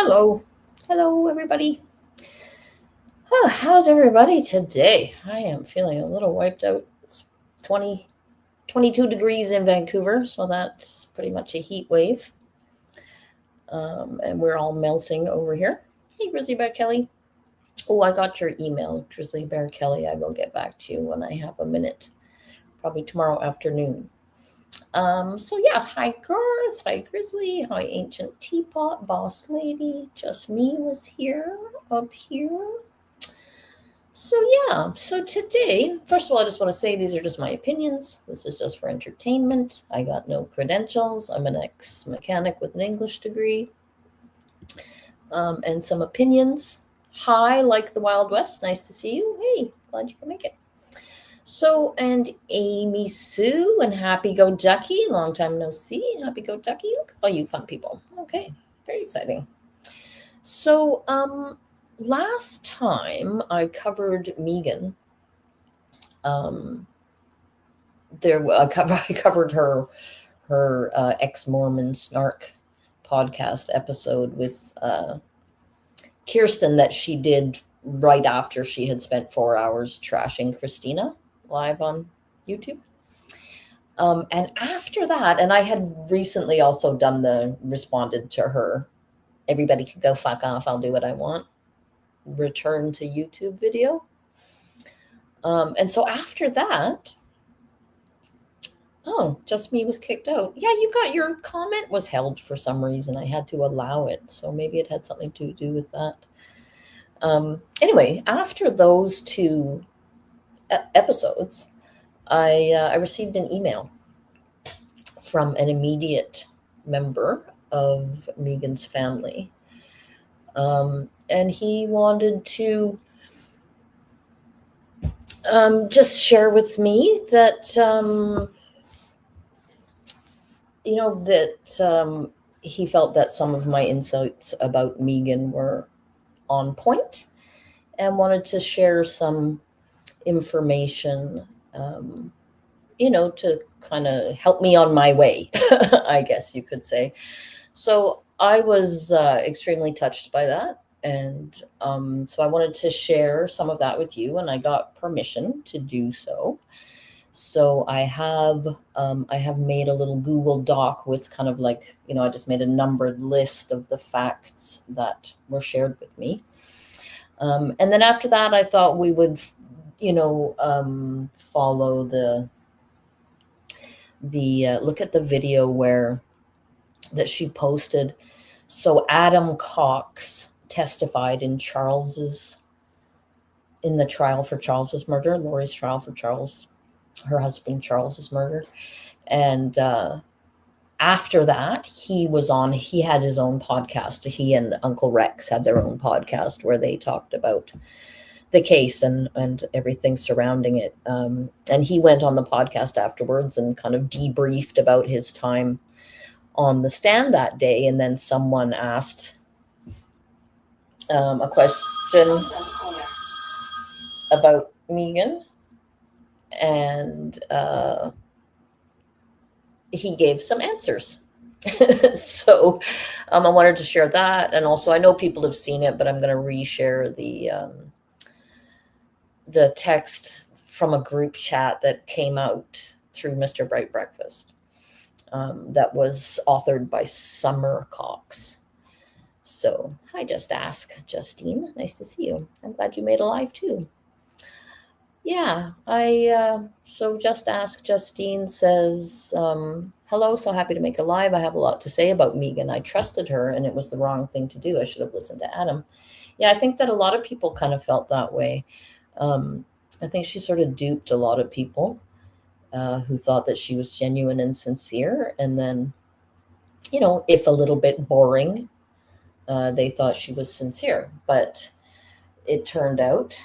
Hello, everybody. How's everybody today? I am feeling a little wiped out. It's 20, 22 degrees in Vancouver, so that's pretty much a heat wave. And we're all melting over here. Hey, Grizzly Bear Kelly. Oh, I got your email, Grizzly Bear Kelly. I will get back to you when I have a minute, probably tomorrow afternoon. So yeah, hi Garth, hi Grizzly, hi Ancient Teapot, Boss Lady, Just Me was here, up here. So yeah, so today, first of all, I just want to say these are just my opinions. This is just for entertainment. I got no credentials. I'm an ex-mechanic with an English degree. And some opinions. Hi, like the Wild West, nice to see you. Hey, glad you can make it. So, and Amy Sue and Happy Go Ducky, long time no see. Happy Go Ducky, look at all you fun people. Okay, very exciting. So, last time I covered Megan. I covered her ex-Mormon snark podcast episode with Kirsten that she did right after she had spent 4 hours trashing Christina live on YouTube. And after that, and I had recently also responded to her, everybody can go fuck off, I'll do what I want, return to YouTube video. And so after that, Just Me was kicked out. Yeah, your comment was held for some reason. I had to allow it. So maybe it had something to do with that. Anyway, after those two episodes, I received an email from an immediate member of Megan's family. And he wanted to just share with me that, he felt that some of my insights about Megan were on point and wanted to share some information, to kind of help me on my way, I guess you could say. So I was extremely touched by that. And so I wanted to share some of that with you, and I got permission to do so. So I have made a little Google Doc with kind of like, I just made a numbered list of the facts that were shared with me. And then after that, I thought we would, follow the look at the video that she posted. So Adam Cox testified in the trial for Charles's murder, Lori's trial for her husband Charles's murder. And after that, he had his own podcast. He and Uncle Rex had their own podcast where they talked about the case and everything surrounding it. And he went on the podcast afterwards and kind of debriefed about his time on the stand that day. And then someone asked a question about Megan, and he gave some answers. So I wanted to share that. And also, I know people have seen it, but I'm going to reshare the text from a group chat that came out through Mr. Bright Breakfast, that was authored by Summer Cox. So hi, Just Ask Justine, nice to see you. I'm glad you made a live too. Yeah, so Just Ask Justine says, hello, so happy to make a live. I have a lot to say about Megan. I trusted her and it was the wrong thing to do. I should have listened to Adam. Yeah, I think that a lot of people kind of felt that way. I think she sort of duped a lot of people who thought that she was genuine and sincere. And then, if a little bit boring, they thought she was sincere. But it turned out,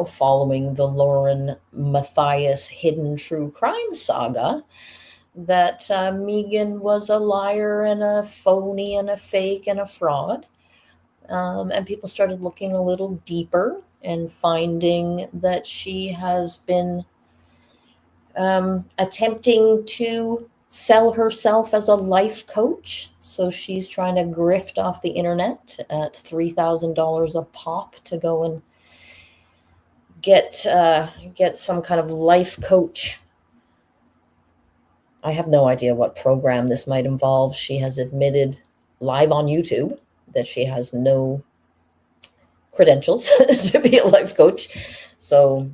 following the Lauren Matthias hidden true crime saga, that Megan was a liar and a phony and a fake and a fraud. And people started looking a little deeper and finding that she has been attempting to sell herself as a life coach. So she's trying to grift off the internet at $3,000 a pop to go and get some kind of life coach. I have no idea what program this might involve. She has admitted live on YouTube that she has no credentials to be a life coach. So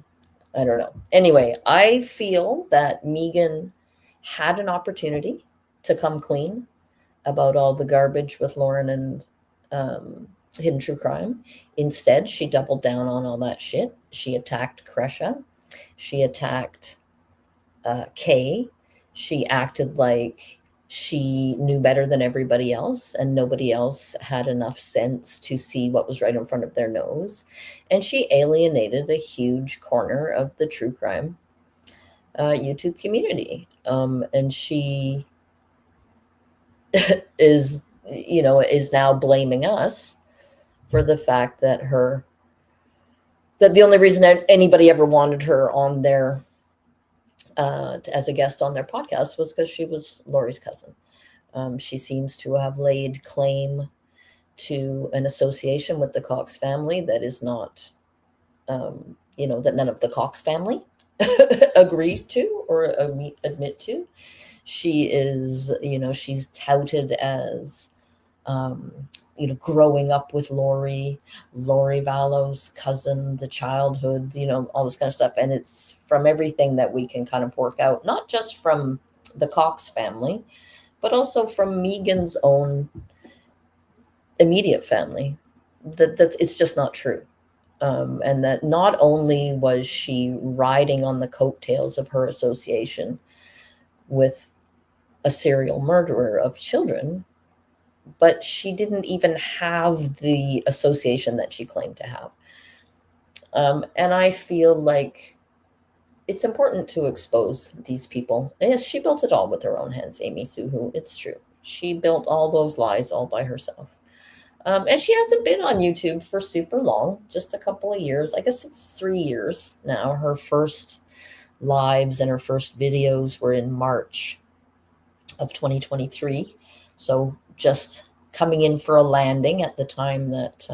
I don't know. Anyway, I feel that Megan had an opportunity to come clean about all the garbage with Lauren and Hidden True Crime. Instead, she doubled down on all that shit. She attacked Kresha. She attacked Kay. She acted like she knew better than everybody else, and nobody else had enough sense to see what was right in front of their nose. And she alienated a huge corner of the true crime YouTube community. And she is now blaming us for the fact that the only reason anybody ever wanted her on their as a guest on their podcast was because she was Lori's cousin. She seems to have laid claim to an association with the Cox family that is not, that none of the Cox family agree to or admit to. She is, she's touted as, growing up with Lori Vallow's cousin, the childhood, all this kind of stuff. And it's from everything that we can kind of work out, not just from the Cox family, but also from Megan's own immediate family, that it's just not true. And that not only was she riding on the coattails of her association with a serial murderer of children, but she didn't even have the association that she claimed to have. And I feel like it's important to expose these people. Yes, she built it all with her own hands, Amy Suhu. It's true. She built all those lies all by herself. And she hasn't been on YouTube for super long, just a couple of years. I guess it's 3 years now. Her first lives and her first videos were in March of 2023. So just coming in for a landing at the time that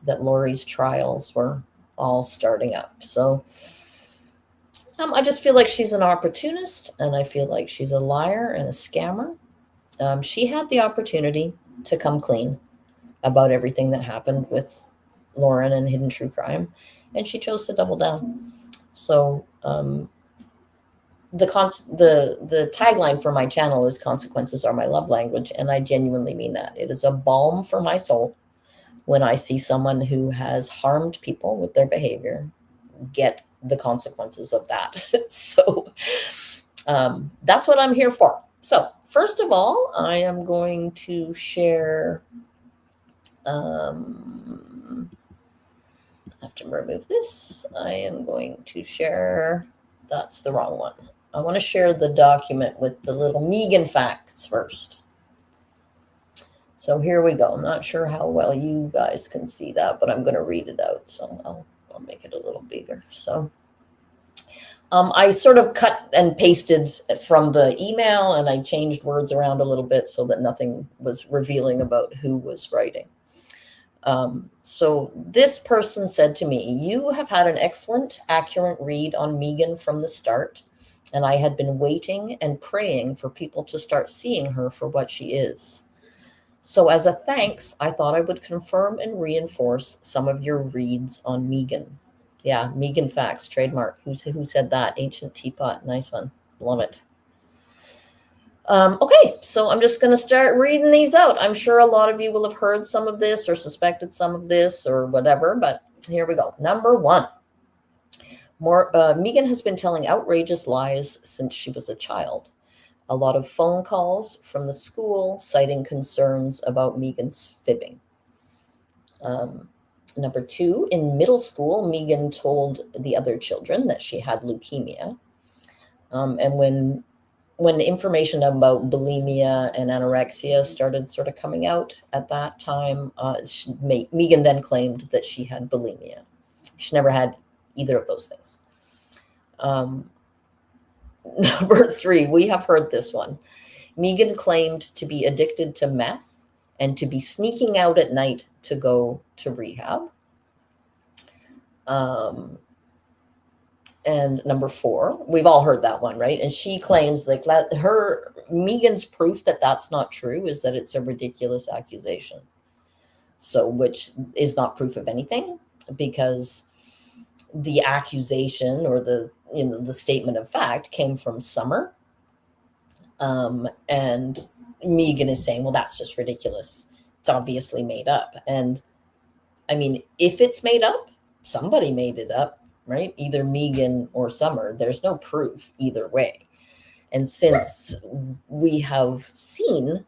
Lori's trials were all starting up. So I just feel like she's an opportunist, and I feel like she's a liar and a scammer. She had the opportunity to come clean about everything that happened with Lauren and Hidden True Crime, and she chose to double down. So the tagline for my channel is "Consequences are my love language," and I genuinely mean that. It is a balm for my soul when I see someone who has harmed people with their behavior get the consequences of that. So that's what I'm here for. So first of all, I am going to share. I have to remove this. I am going to share. That's the wrong one. I want to share the document with the little Megan facts first. So here we go. I'm not sure how well you guys can see that, but I'm going to read it out. So I'll make it a little bigger. So I sort of cut and pasted from the email, and I changed words around a little bit so that nothing was revealing about who was writing. So this person said to me, "You have had an excellent, accurate read on Megan from the start, and I had been waiting and praying for people to start seeing her for what she is. So as a thanks, I thought I would confirm and reinforce some of your reads on Megan." Yeah, Megan facts, trademark. Who said that? Ancient Teapot. Nice one. Love it. Okay, so I'm just going to start reading these out. I'm sure a lot of you will have heard some of this or suspected some of this or whatever, but here we go. Number 1. Megan has been telling outrageous lies since she was a child. A lot of phone calls from the school citing concerns about Megan's fibbing. Number 2, in middle school, Megan told the other children that she had leukemia. And when information about bulimia and anorexia started sort of coming out at that time, Megan then claimed that she had bulimia. She never had either of those things. Number 3, we have heard this one. Megan claimed to be addicted to meth and to be sneaking out at night to go to rehab. And number 4, we've all heard that one, right? And she claims like Megan's proof that that's not true is that it's a ridiculous accusation. So, which is not proof of anything, because the accusation or the statement of fact came from Summer. And Megan is saying, well, that's just ridiculous. It's obviously made up. And I mean, if it's made up, somebody made it up, right? Either Megan or Summer. There's no proof either way. And since we have seen,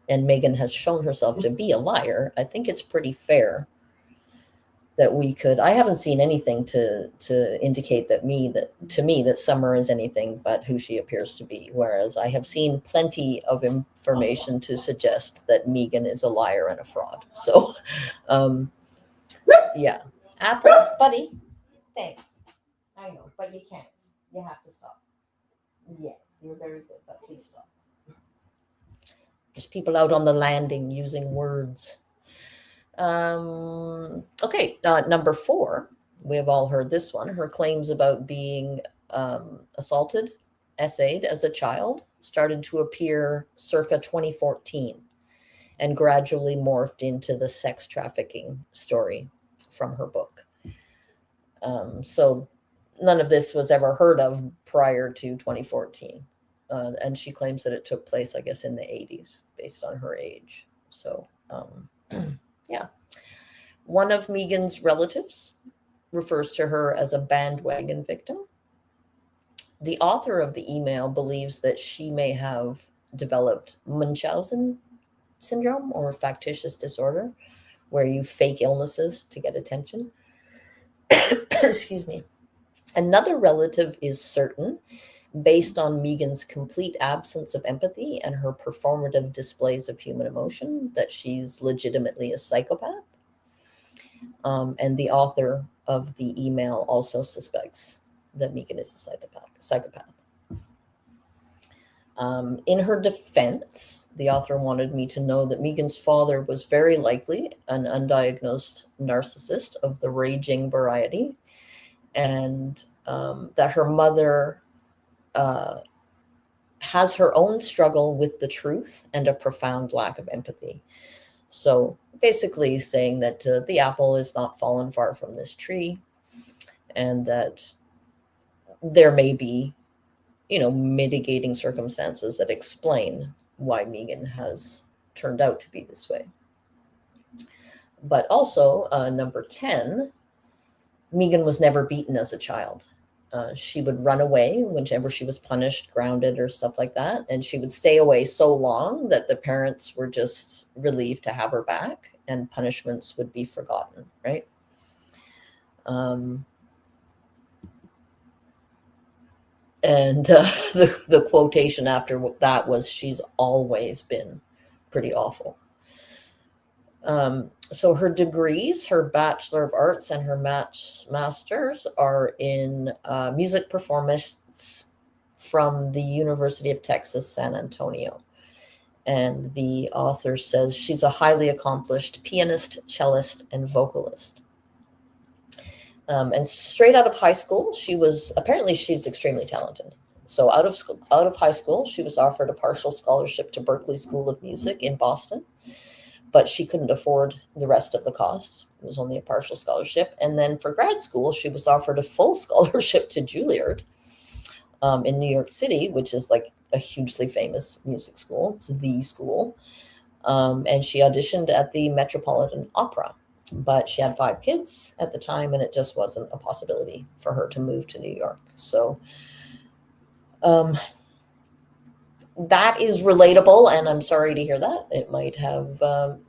and Megan has shown herself to be a liar, I think it's pretty fair that we could. I haven't seen anything to indicate that that Summer is anything but who she appears to be, whereas I have seen plenty of information to suggest that Megan is a liar and a fraud. So yeah. Apples, buddy. Thanks. I know, but you can't. You have to stop. Yes, you're very good, but please stop. There's people out on the landing using words. Okay, number 4, we have all heard this one. Her claims about being assaulted, essayed as a child, started to appear circa 2014 and gradually morphed into the sex trafficking story from her book. So none of this was ever heard of prior to 2014. And she claims that it took place, I guess, in the 80s based on her age. So, yeah. One of Megan's relatives refers to her as a bandwagon victim. The author of the email believes that she may have developed Munchausen syndrome, or factitious disorder, where you fake illnesses to get attention. Excuse me. Another relative is certain, based on Megan's complete absence of empathy and her performative displays of human emotion, that she's legitimately a psychopath. And the author of the email also suspects that Megan is a psychopath. In her defense, the author wanted me to know that Megan's father was very likely an undiagnosed narcissist of the raging variety, and that her mother has her own struggle with the truth and a profound lack of empathy. So basically saying that the apple is not fallen far from this tree, and that there may be, mitigating circumstances that explain why Megan has turned out to be this way. But also, number 10, Megan was never beaten as a child. She would run away whenever she was punished, grounded, or stuff like that. And she would stay away so long that the parents were just relieved to have her back, and punishments would be forgotten, right? And the quotation after that was, she's always been pretty awful. So her degrees, her Bachelor of Arts and her Master's, are in music performance from the University of Texas, San Antonio. And the author says she's a highly accomplished pianist, cellist, and vocalist. And straight out of high school, she's extremely talented. So out of high school, she was offered a partial scholarship to Berklee School of Music in Boston, but she couldn't afford the rest of the costs. It was only a partial scholarship. And then for grad school, she was offered a full scholarship to Juilliard in New York City, which is like a hugely famous music school. It's the school. And she auditioned at the Metropolitan Opera. But she had 5 kids at the time, and it just wasn't a possibility for her to move to New York. So that is relatable, and I'm sorry to hear that. It might have,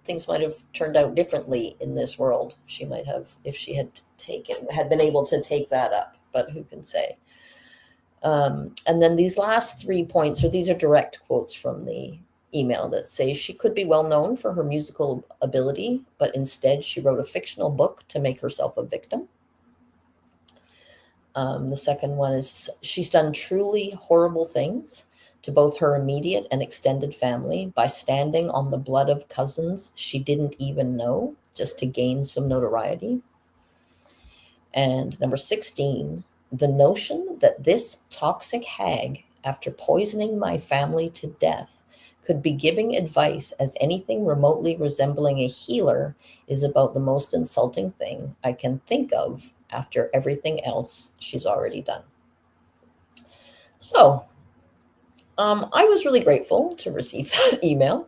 things might have turned out differently in this world. She might have, if she had been able to take that up, but who can say? And then these last 3 points, these are direct quotes from the email, that say she could be well known for her musical ability, but instead she wrote a fictional book to make herself a victim. The second one is she's done truly horrible things to both her immediate and extended family by standing on the blood of cousins she didn't even know just to gain some notoriety. And number 16, the notion that this toxic hag, after poisoning my family to death, could be giving advice as anything remotely resembling a healer is about the most insulting thing I can think of after everything else she's already done. So I was really grateful to receive that email.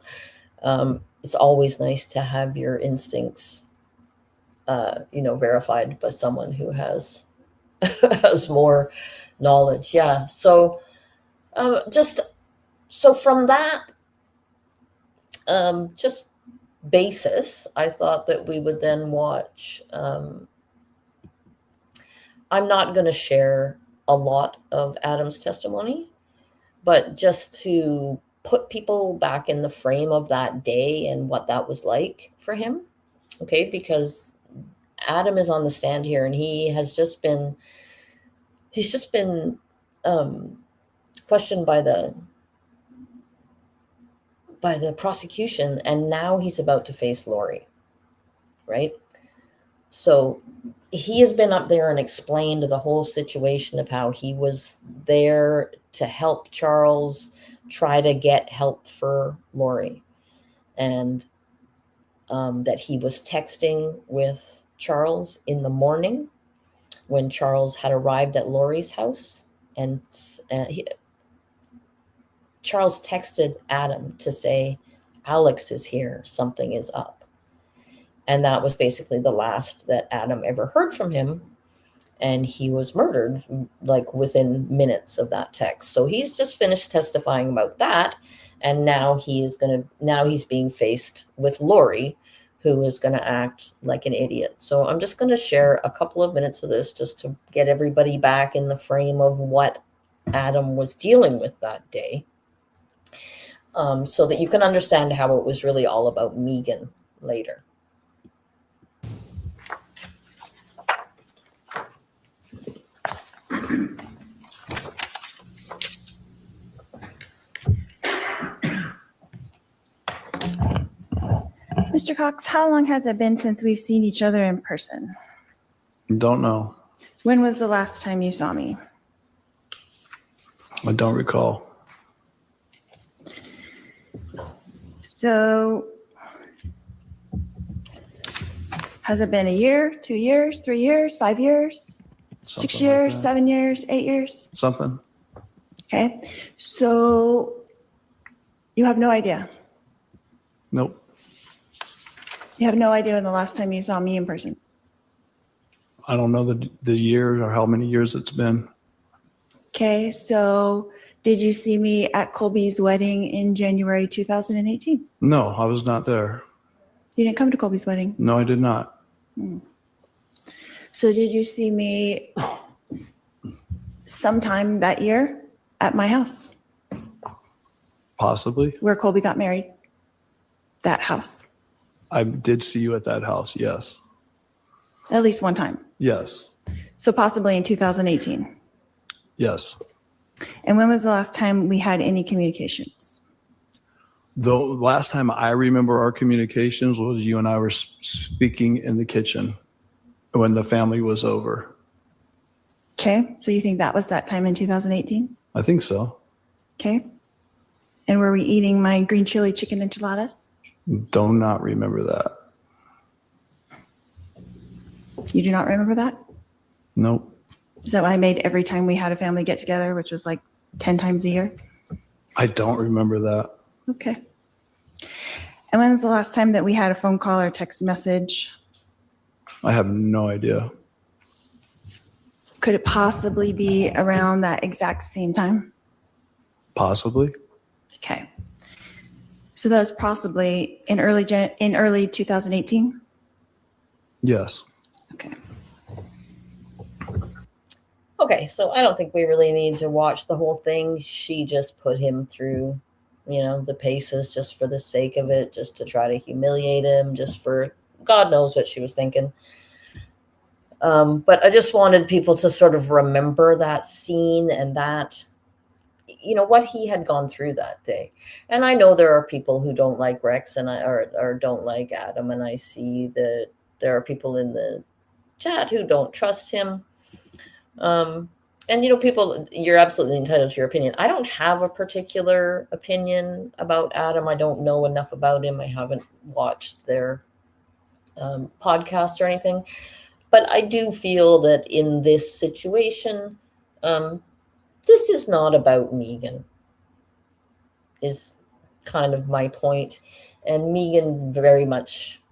It's always nice to have your instincts, verified by someone who has has more knowledge. Yeah. So from that just basis, I thought that we would then watch. I'm not going to share a lot of Adam's testimony, but just to put people back in the frame of that day and what that was like for him. Okay, because Adam is on the stand here, and he's just been questioned by the prosecution, and now he's about to face Lori, right? So he has been up there and explained the whole situation of how he was there to help Charles try to get help for Lori, and that he was texting with Charles in the morning when Charles had arrived at Lori's house, and Charles texted Adam to say, Alex is here, something is up. And that was basically the last that Adam ever heard from him. And he was murdered like within minutes of that text. So he's just finished testifying about that. And now he's being faced with Lori, who is going to act like an idiot. So I'm just going to share a couple of minutes of this just to get everybody back in the frame of what Adam was dealing with that day. So that you can understand how it was really all about Megan later. Mr. Cox, how long has it been since we've seen each other in person? Don't know. When was the last time you saw me? I don't recall. So, has it been a year, 2 years, 3 years, 5 years, 6 years, 7 years, 8 years? Something. Okay. So, you have no idea? Nope. You have no idea when the last time you saw me in person? I don't know the year or how many years it's been. Okay. So, did you see me at Colby's wedding in January 2018? No, I was not there. You didn't come to Colby's wedding? No, I did not. So did you see me sometime that year at my house? Possibly. Where Colby got married? That house? I did see you at that house, yes. At least one time? Yes. So possibly in 2018? Yes. And when was the last time we had any communications? The last time I remember our communications was you and I were speaking in the kitchen when the family was over. Okay. So you think that was that time in 2018? I think so. Okay. And were we eating my green chili chicken enchiladas? Do not remember that. You do not remember that? Nope. Is that what I made every time we had a family get together, which was like 10 times a year? I don't remember that. Okay. And when was the last time that we had a phone call or text message? I have no idea. Could it possibly be around that exact same time? Possibly. Okay. So that was possibly in early 2018? Yes. Okay. Okay, so I don't think we really need to watch the whole thing. She just put him through, the paces just for the sake of it, just to try to humiliate him, just for God knows what she was thinking. But I just wanted people to sort of remember that scene and that, what he had gone through that day. And I know there are people who don't like Rex or don't like Adam. And I see that there are people in the chat who don't trust him. And people, you're absolutely entitled to your opinion. I don't have a particular opinion about Adam. I don't know enough about him. I haven't watched their podcast or anything. But I do feel that in this situation, this is not about Megan, is kind of my point. And Megan very much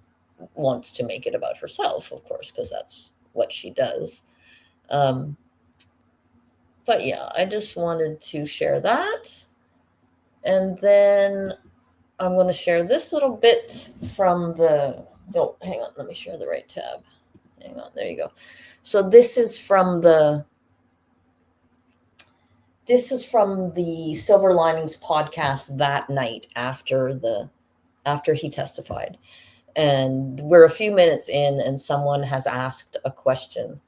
wants to make it about herself, of course, because that's what she does. But yeah, I just wanted to share that. And then I'm going to share this little bit from oh, hang on, let me share the right tab. Hang on, there you go. So this is from the Silver Linings podcast that night after he testified. And we're a few minutes in and someone has asked a question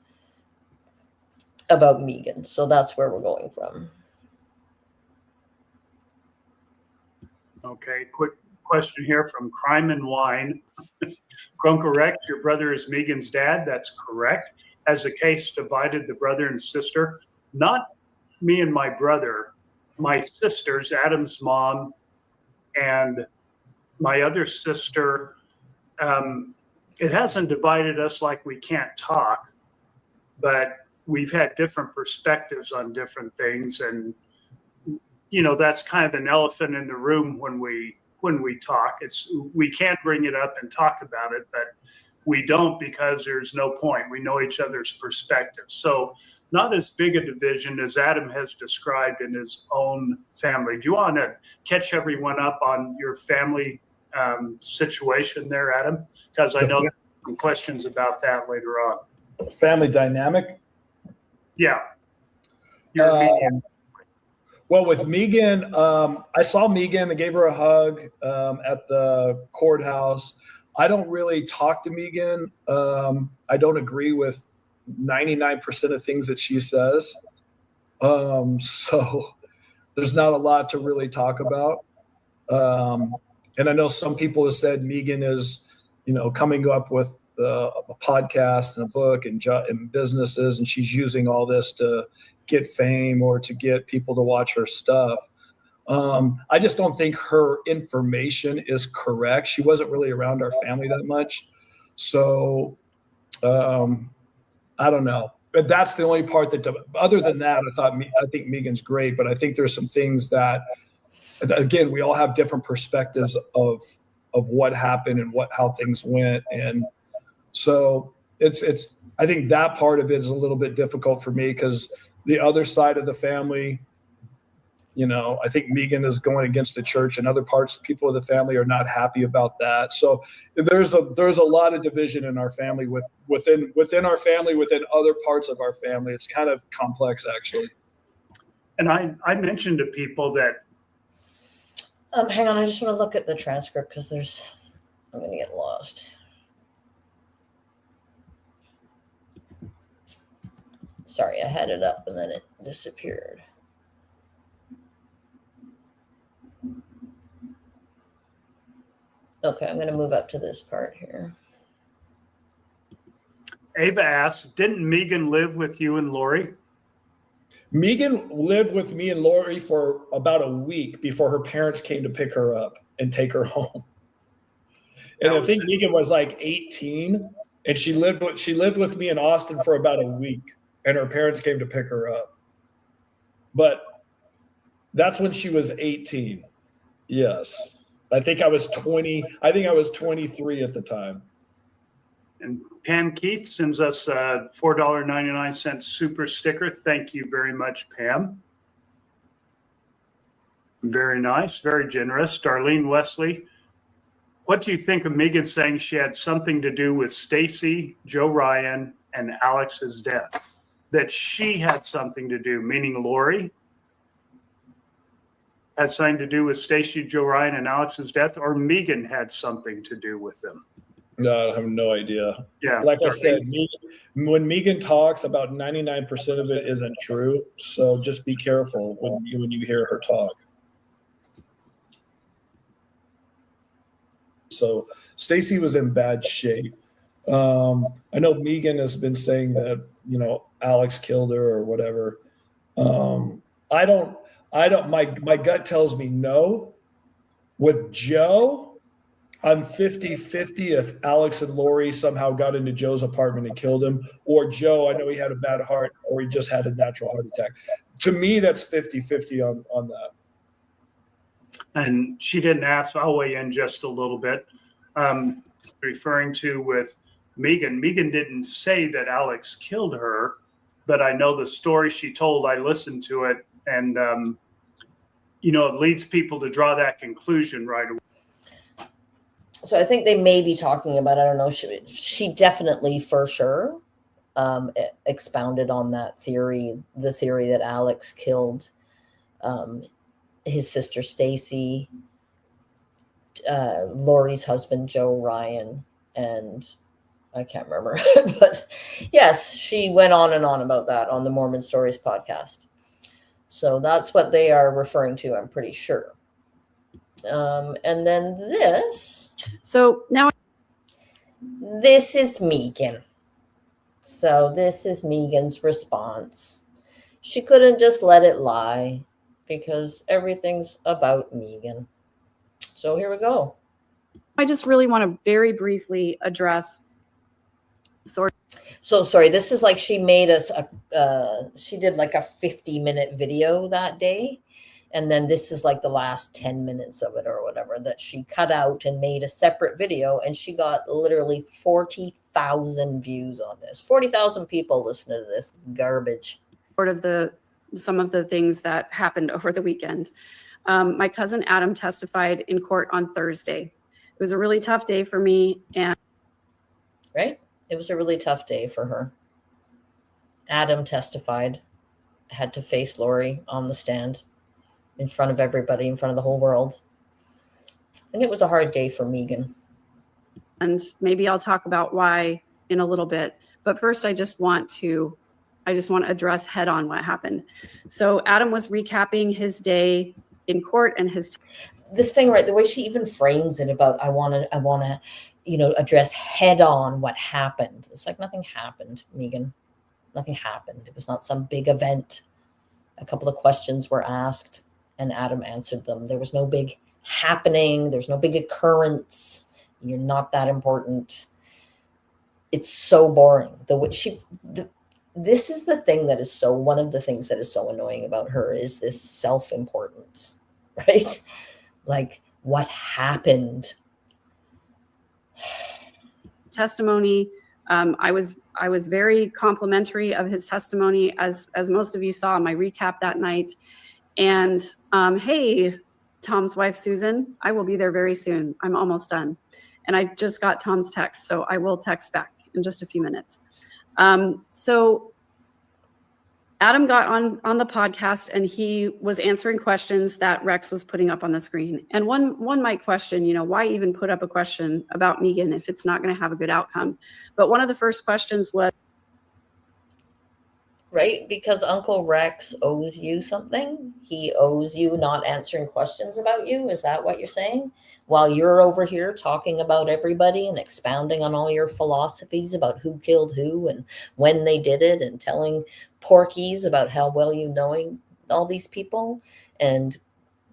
about Megan. So that's where we're going from. Okay, quick question here from Crime and Wine. Correct, your brother is Megan's dad. That's correct. Has the case divided the brother and sister? Not me and my brother. My sisters, Adam's mom, and my other sister. It hasn't divided us like we can't talk, but we've had different perspectives on different things, and that's kind of an elephant in the room when we talk. We can't bring it up and talk about it, but we don't because there's no point. We know each other's perspectives. So not as big a division as Adam has described in his own family. Do you want to catch everyone up on your family situation there, Adam? Because I know there are some questions about that later on. Family dynamic? Yeah. Well, with Megan, I saw Megan and gave her a hug at the courthouse. I don't really talk to Megan. I don't agree with 99% of things that she says. So there's not a lot to really talk about. And I know some people have said Megan is, coming up with a podcast and a book and businesses, and she's using all this to get fame or to get people to watch her stuff. I just don't think her information is correct. She wasn't really around our family that much. So I don't know. But that's the only part that, other than that, I think Megan's great, but I think there's some things that, again, we all have different perspectives of what happened and how things went. And so I think that part of it is a little bit difficult for me because the other side of the family, I think Megan is going against the church, and other people of the family are not happy about that. So there's a lot of division in our family within our family, within other parts of our family. It's kind of complex, actually. And I mentioned to people that. Hang on, I just want to look at the transcript because I'm going to get lost. Sorry, I had it up and then it disappeared. Okay, I'm going to move up to this part here. Ava asks, didn't Megan live with you and Lori? Megan lived with me and Lori for about a week before her parents came to pick her up and take her home. And I think Megan was like 18, and she lived with me in Austin for about a week, and her parents came to pick her up. But that's when she was 18. Yes. I think I was 20. I think I was 23 at the time. And Pam Keith sends us a $4.99 super sticker. Thank you very much, Pam. Very nice, very generous. Darlene Wesley, what do you think of Megan saying she had something to do with Stacy, Joe Ryan, and Alex's death? That she had something to do, meaning Lori had something to do with Stacy, Joe Ryan, and Alex's death, or Megan had something to do with them? No, I have no idea. Yeah. Like I said, when Megan talks, about 99% of it isn't true. So just be careful when you hear her talk. So Stacy was in bad shape. I know Megan has been saying that, Alex killed her or whatever. I don't, my gut tells me no. With Joe, I'm 50-50 if Alex and Lori somehow got into Joe's apartment and killed him, or Joe, I know he had a bad heart or he just had a natural heart attack. To me, that's 50-50 on that. And she didn't ask, I'll weigh in just a little bit. Referring to with Megan didn't say that Alex killed her, but I know the story she told, I listened to it, and, it leads people to draw that conclusion right away. So I think they may be talking about, I don't know, she definitely for sure expounded on that theory, the theory that Alex killed his sister Stacy, Lori's husband Joe Ryan, and I can't remember, but yes, she went on and on about that on the Mormon Stories podcast. So that's what they are referring to, I'm pretty sure. And then this. So now this is Megan. So this is Megan's response. She couldn't just let it lie because everything's about Megan. So here we go. I just really want to very briefly address So sorry, this is like she made us she did like a 50-minute video that day. And then this is like the last 10 minutes of it or whatever that she cut out and made a separate video. And she got literally 40,000 views on this. 40,000 people listening to this garbage. sort of some of the things that happened over the weekend. My cousin Adam testified in court on Thursday. It was a really tough day for me. Right? It was a really tough day for her. Adam testified, had to face Lori on the stand in front of everybody, in front of the whole world. And it was a hard day for Megan. And maybe I'll talk about why in a little bit. But first, I just want to address head on what happened. So Adam was recapping his day in court and this thing, right? The way she even frames it about, I want to, address head on what happened. It's like nothing happened, Megan. Nothing happened. It was not some big event. A couple of questions were asked and Adam answered them. There was no big happening. There's no big occurrence. You're not that important. It's so boring. This is the thing that is one of the things that is so annoying about her is this self-importance, right? Like what happened. testimony. I was very complimentary of his testimony, as most of you saw in my recap that night. And hey, Tom's wife, Susan, I will be there very soon. I'm almost done. And I just got Tom's text, so I will text back in just a few minutes. So Adam got on the podcast and he was answering questions that Rex was putting up on the screen. And one might question, why even put up a question about Megan if it's not going to have a good outcome? But one of the first questions was, right? Because Uncle Rex owes you something. He owes you not answering questions about you. Is that what you're saying? While you're over here talking about everybody and expounding on all your philosophies about who killed who and when they did it and telling porkies about how well you knowing all these people and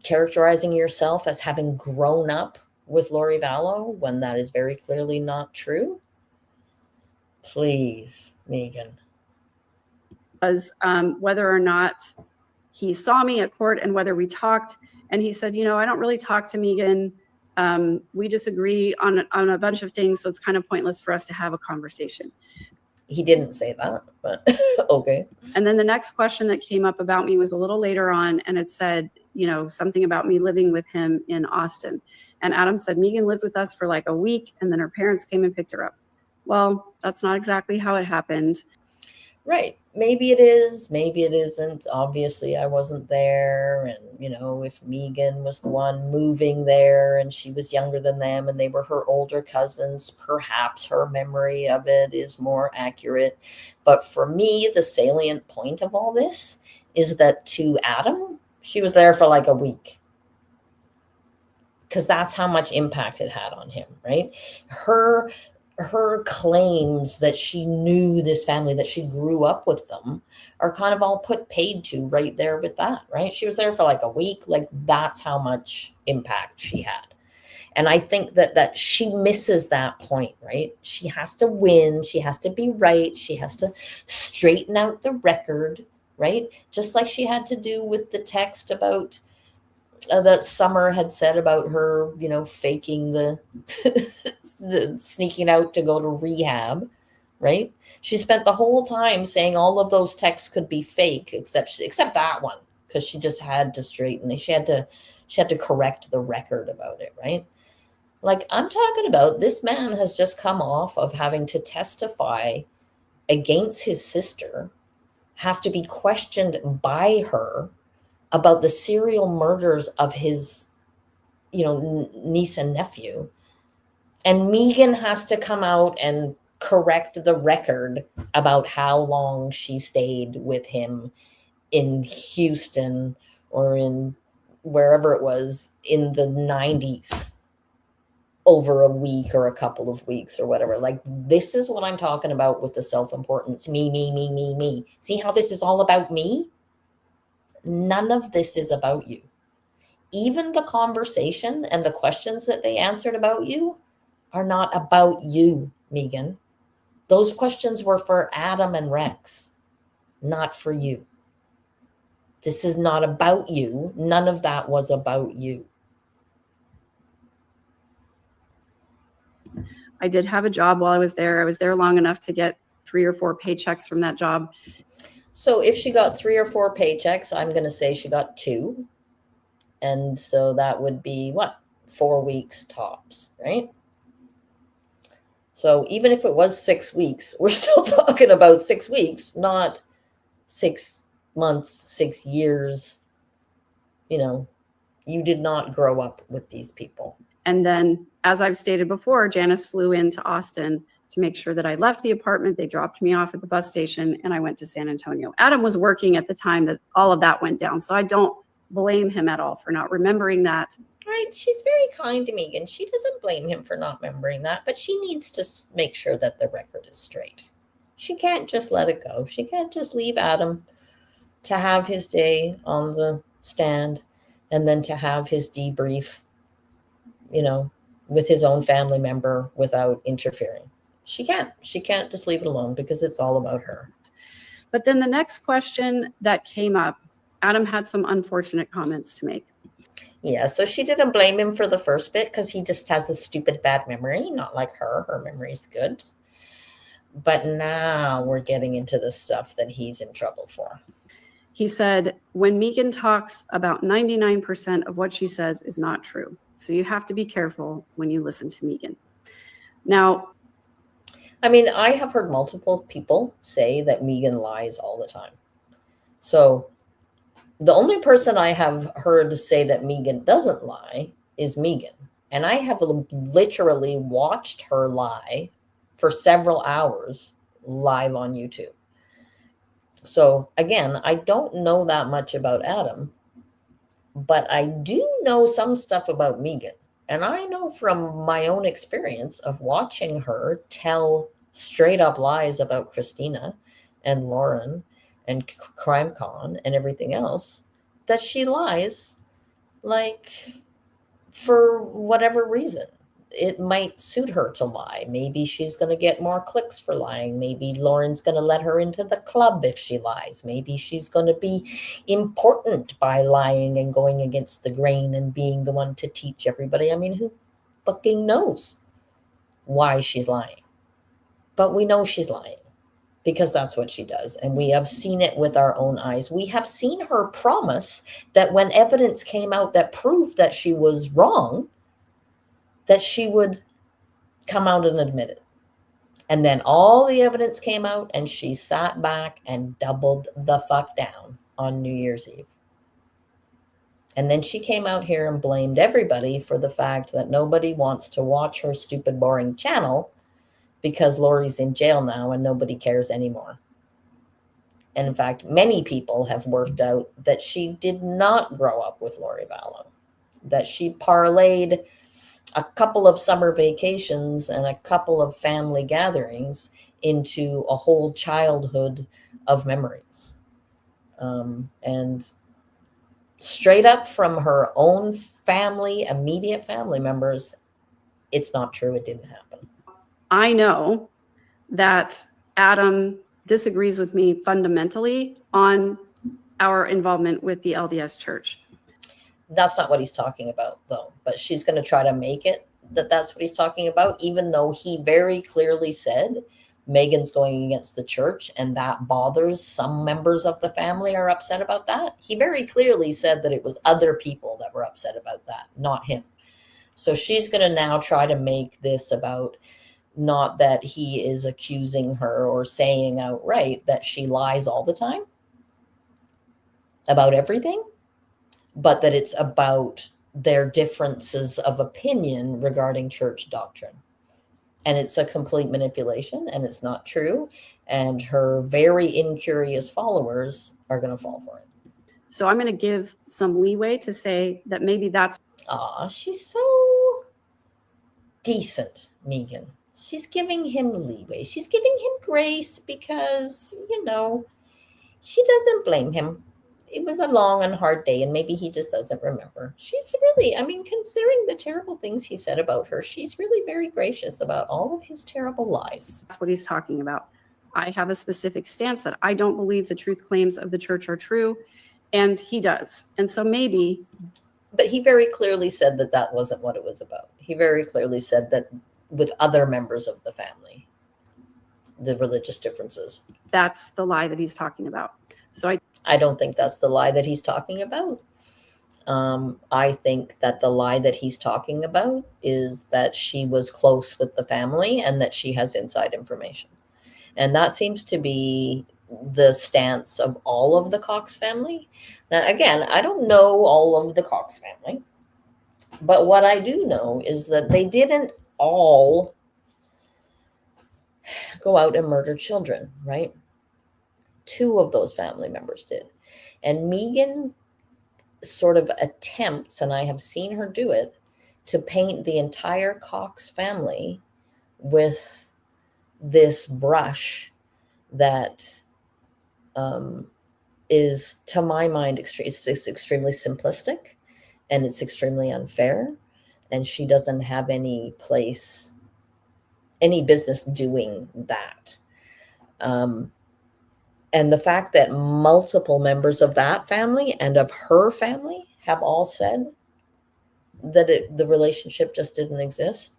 characterizing yourself as having grown up with Lori Vallow when that is very clearly not true. Please, Megan. Was whether or not he saw me at court and whether we talked. And he said, I don't really talk to Megan. We disagree on a bunch of things, so it's kind of pointless for us to have a conversation. He didn't say that, but okay. And then the next question that came up about me was a little later on, and it said, something about me living with him in Austin. And Adam said, Megan lived with us for like a week, and then her parents came and picked her up. Well, that's not exactly how it happened. Right. Maybe it is, maybe it isn't. Obviously, I wasn't there. And, if Megan was the one moving there and she was younger than them and they were her older cousins, perhaps her memory of it is more accurate. But for me, the salient point of all this is that to Adam, she was there for like a week. Because that's how much impact it had on him, right? Her claims that she knew this family, that she grew up with them, are kind of all paid to right there with that, right? She was there for like a week. Like, that's how much impact she had. And I think that she misses that point, right? She has to win. She has to be right. She has to straighten out the record, right? Just like she had to do with the text about that Summer had said about her, faking the sneaking out to go to rehab, right? She spent the whole time saying all of those texts could be fake, except that one, because she just had to straighten it. She had to correct the record about it, right? Like, I'm talking about, this man has just come off of having to testify against his sister, have to be questioned by her about the serial murders of his, niece and nephew. And Megan has to come out and correct the record about how long she stayed with him in Houston or in wherever it was in the 90s, over a week or a couple of weeks or whatever. Like, this is what I'm talking about with the self-importance. Me, me, me, me, me. See how this is all about me? None of this is about you. Even the conversation and the questions that they answered about you are not about you, Megan. Those questions were for Adam and Rex, not for you. This is not about you. None of that was about you. I did have a job while I was there. I was there long enough to get 3 or 4 paychecks from that job. So if she got 3 or 4 paychecks, I'm going to say she got 2. And so that would be 4 weeks tops, right? So even if it was 6 weeks, we're still talking about 6 weeks, not 6 months, 6 years. You did not grow up with these people. And then, as I've stated before, Janice flew into Austin to make sure that I left the apartment. They dropped me off at the bus station and I went to San Antonio. Adam was working at the time that all of that went down. So I don't blame him at all for not remembering that. Right. She's very kind to Megan. She doesn't blame him for not remembering that, but she needs to make sure that the record is straight. She can't just let it go. She can't just leave Adam to have his day on the stand and then to have his debrief, with his own family member without interfering. She can't just leave it alone because it's all about her. But then the next question that came up, Adam had some unfortunate comments to make. Yeah, so she didn't blame him for the first bit because he just has a stupid bad memory, not like her. Her memory's good. But now we're getting into the stuff that he's in trouble for. He said, when Megan talks, about 99% of what she says is not true. So you have to be careful when you listen to Megan. Now, I have heard multiple people say that Megan lies all the time. So the only person I have heard say that Megan doesn't lie is Megan. And I have literally watched her lie for several hours live on YouTube. So again, I don't know that much about Adam, but I do know some stuff about Megan. And I know from my own experience of watching her tell straight up lies about Christina and Lauren and CrimeCon and everything else, that she lies like for whatever reason. It might suit her to lie. Maybe she's going to get more clicks for lying. Maybe Lauren's going to let her into the club if she lies. Maybe she's going to be important by lying and going against the grain and being the one to teach everybody. Who fucking knows why she's lying? But we know she's lying because that's what she does. And we have seen it with our own eyes. We have seen her promise that when evidence came out that proved that she was wrong, that she would come out and admit it. And then all the evidence came out and she sat back and doubled the fuck down on New Year's Eve. And then she came out here and blamed everybody for the fact that nobody wants to watch her stupid, boring channel because Lori's in jail now and nobody cares anymore. And in fact, many people have worked out that she did not grow up with Lori Vallow, that she parlayed a couple of summer vacations and a couple of family gatherings into a whole childhood of memories. And straight up from her own family, immediate family members, it's not true. It didn't happen. I know that Adam disagrees with me fundamentally on our involvement with the LDS Church. That's not what he's talking about, though. But she's going to try to make it that that's what he's talking about, even though he very clearly said Megan's going against the church, and that bothers some members of the family are upset about that. He very clearly said that it was other people that were upset about that, not him. So she's going to now try to make this about not that he is accusing her or saying outright that she lies all the time about everything, but that it's about their differences of opinion regarding church doctrine. And it's a complete manipulation, and it's not true. And her very incurious followers are going to fall for it. So I'm going to give some leeway to say that maybe that's... She's so decent, Megan. She's giving him leeway. She's giving him grace because, she doesn't blame him. It was a long and hard day, and maybe he just doesn't remember. She's really, considering the terrible things he said about her, she's really very gracious about all of his terrible lies. That's what he's talking about. I have a specific stance that I don't believe the truth claims of the church are true, and he does. And so maybe... But he very clearly said that that wasn't what it was about. He very clearly said that with other members of the family, the religious differences. That's the lie that he's talking about. So I don't think that's the lie that he's talking about. I think that the lie that he's talking about is that she was close with the family and that she has inside information. And that seems to be the stance of all of the Cox family. Now, again, I don't know all of the Cox family, but what I do know is that they didn't all go out and murder children, right? 2 of those family members did. And Megan sort of attempts, and I have seen her do it, to paint the entire Cox family with this brush that is, to my mind, it's extremely simplistic, and it's extremely unfair. And she doesn't have any business doing that. And the fact that multiple members of that family and of her family have all said that the relationship just didn't exist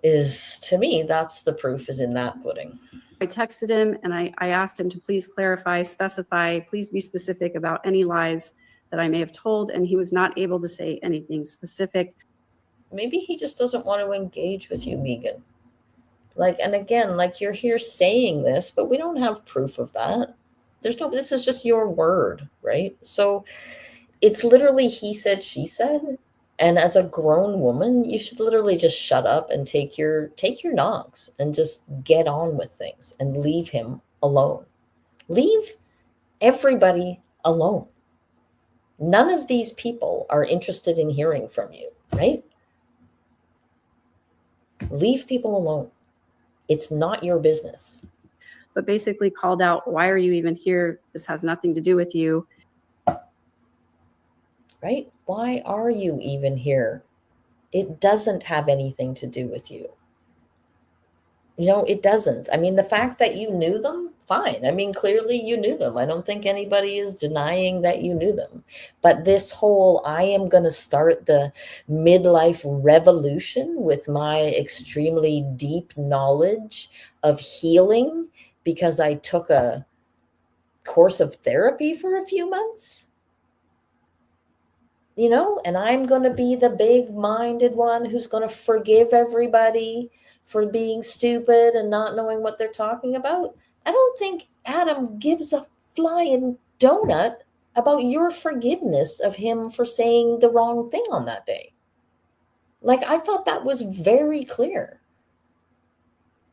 is, to me, that's the proof is in that pudding. I texted him and I asked him to please clarify, specify, please be specific about any lies that I may have told. And he was not able to say anything specific. Maybe he just doesn't want to engage with you, Megan. And again, you're here saying this, but we don't have proof of that. This is just your word, right? So it's literally he said, she said. And as a grown woman, you should literally just shut up and take your knocks and just get on with things and leave him alone. Leave everybody alone. None of these people are interested in hearing from you, right? Leave people alone. It's not your business. But basically called out, why are you even here? This has nothing to do with you. Right? Why are you even here? It doesn't have anything to do with you. It doesn't. The fact that you knew them, fine. Clearly you knew them. I don't think anybody is denying that you knew them. But this whole, I am going to start the midlife revolution with my extremely deep knowledge of healing because I took a course of therapy for a few months. you know, and I'm going to be the big minded one who's going to forgive everybody for being stupid and not knowing what they're talking about. I don't think Adam gives a flying donut about your forgiveness of him for saying the wrong thing on that day. Like, I thought that was very clear.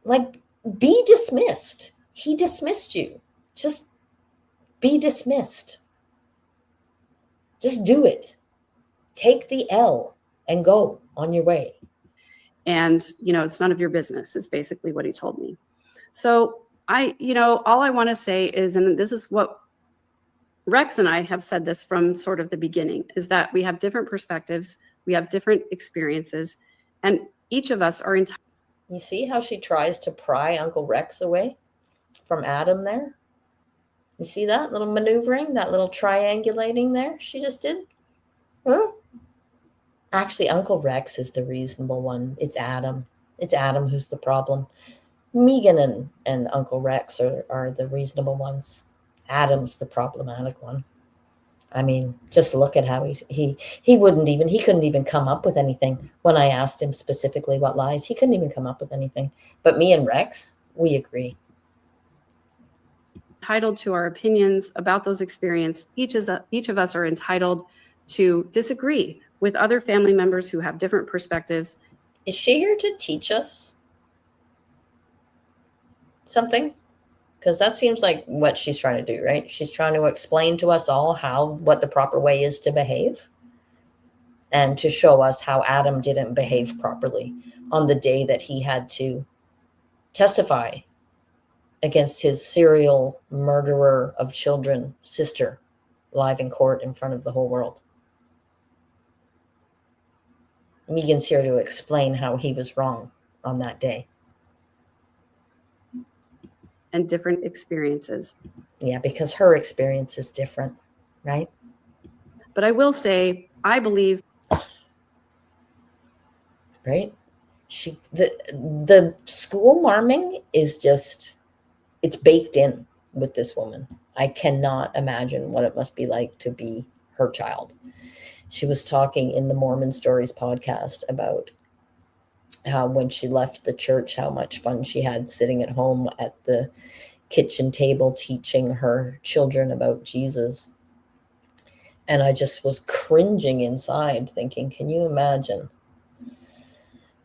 Like, be dismissed. He dismissed you. Just be dismissed. Just do it. Take the L and go on your way. And, you know, it's none of your business is basically what he told me. So all I want to say is, and this is what Rex and I have said this from sort of the beginning, is that we have different perspectives. We have different experiences, and each of us are entitled. You see how she tries to pry Uncle Rex away from Adam there? You see that little maneuvering, that little triangulating there she just did? Huh? Actually, Uncle Rex is the reasonable one. It's Adam. It's Adam who's the problem. Megan and Uncle Rex are the reasonable ones. Adam's the problematic one. I mean, just look at how he couldn't even come up with anything. When I asked him specifically what lies, he couldn't even come up with anything. But me and Rex, we agree. Entitled to our opinions about those experiences. Each of us are entitled to disagree with other family members who have different perspectives. Is she here to teach us something? Because that seems like what she's trying to do, right? She's trying to explain to us all what the proper way is to behave, and to show us how Adam didn't behave properly on the day that he had to testify against his serial murderer of children sister live in court in front of the whole world. Megan's here to explain how he was wrong on that day. And different experiences. Yeah, because her experience is different, right? But I will say, I believe. Right? The school marming is just, it's baked in with this woman. I cannot imagine what it must be like to be her child. She was talking in the Mormon Stories podcast about how when she left the church, how much fun she had sitting at home at the kitchen table teaching her children about Jesus. And I just was cringing inside thinking, can you imagine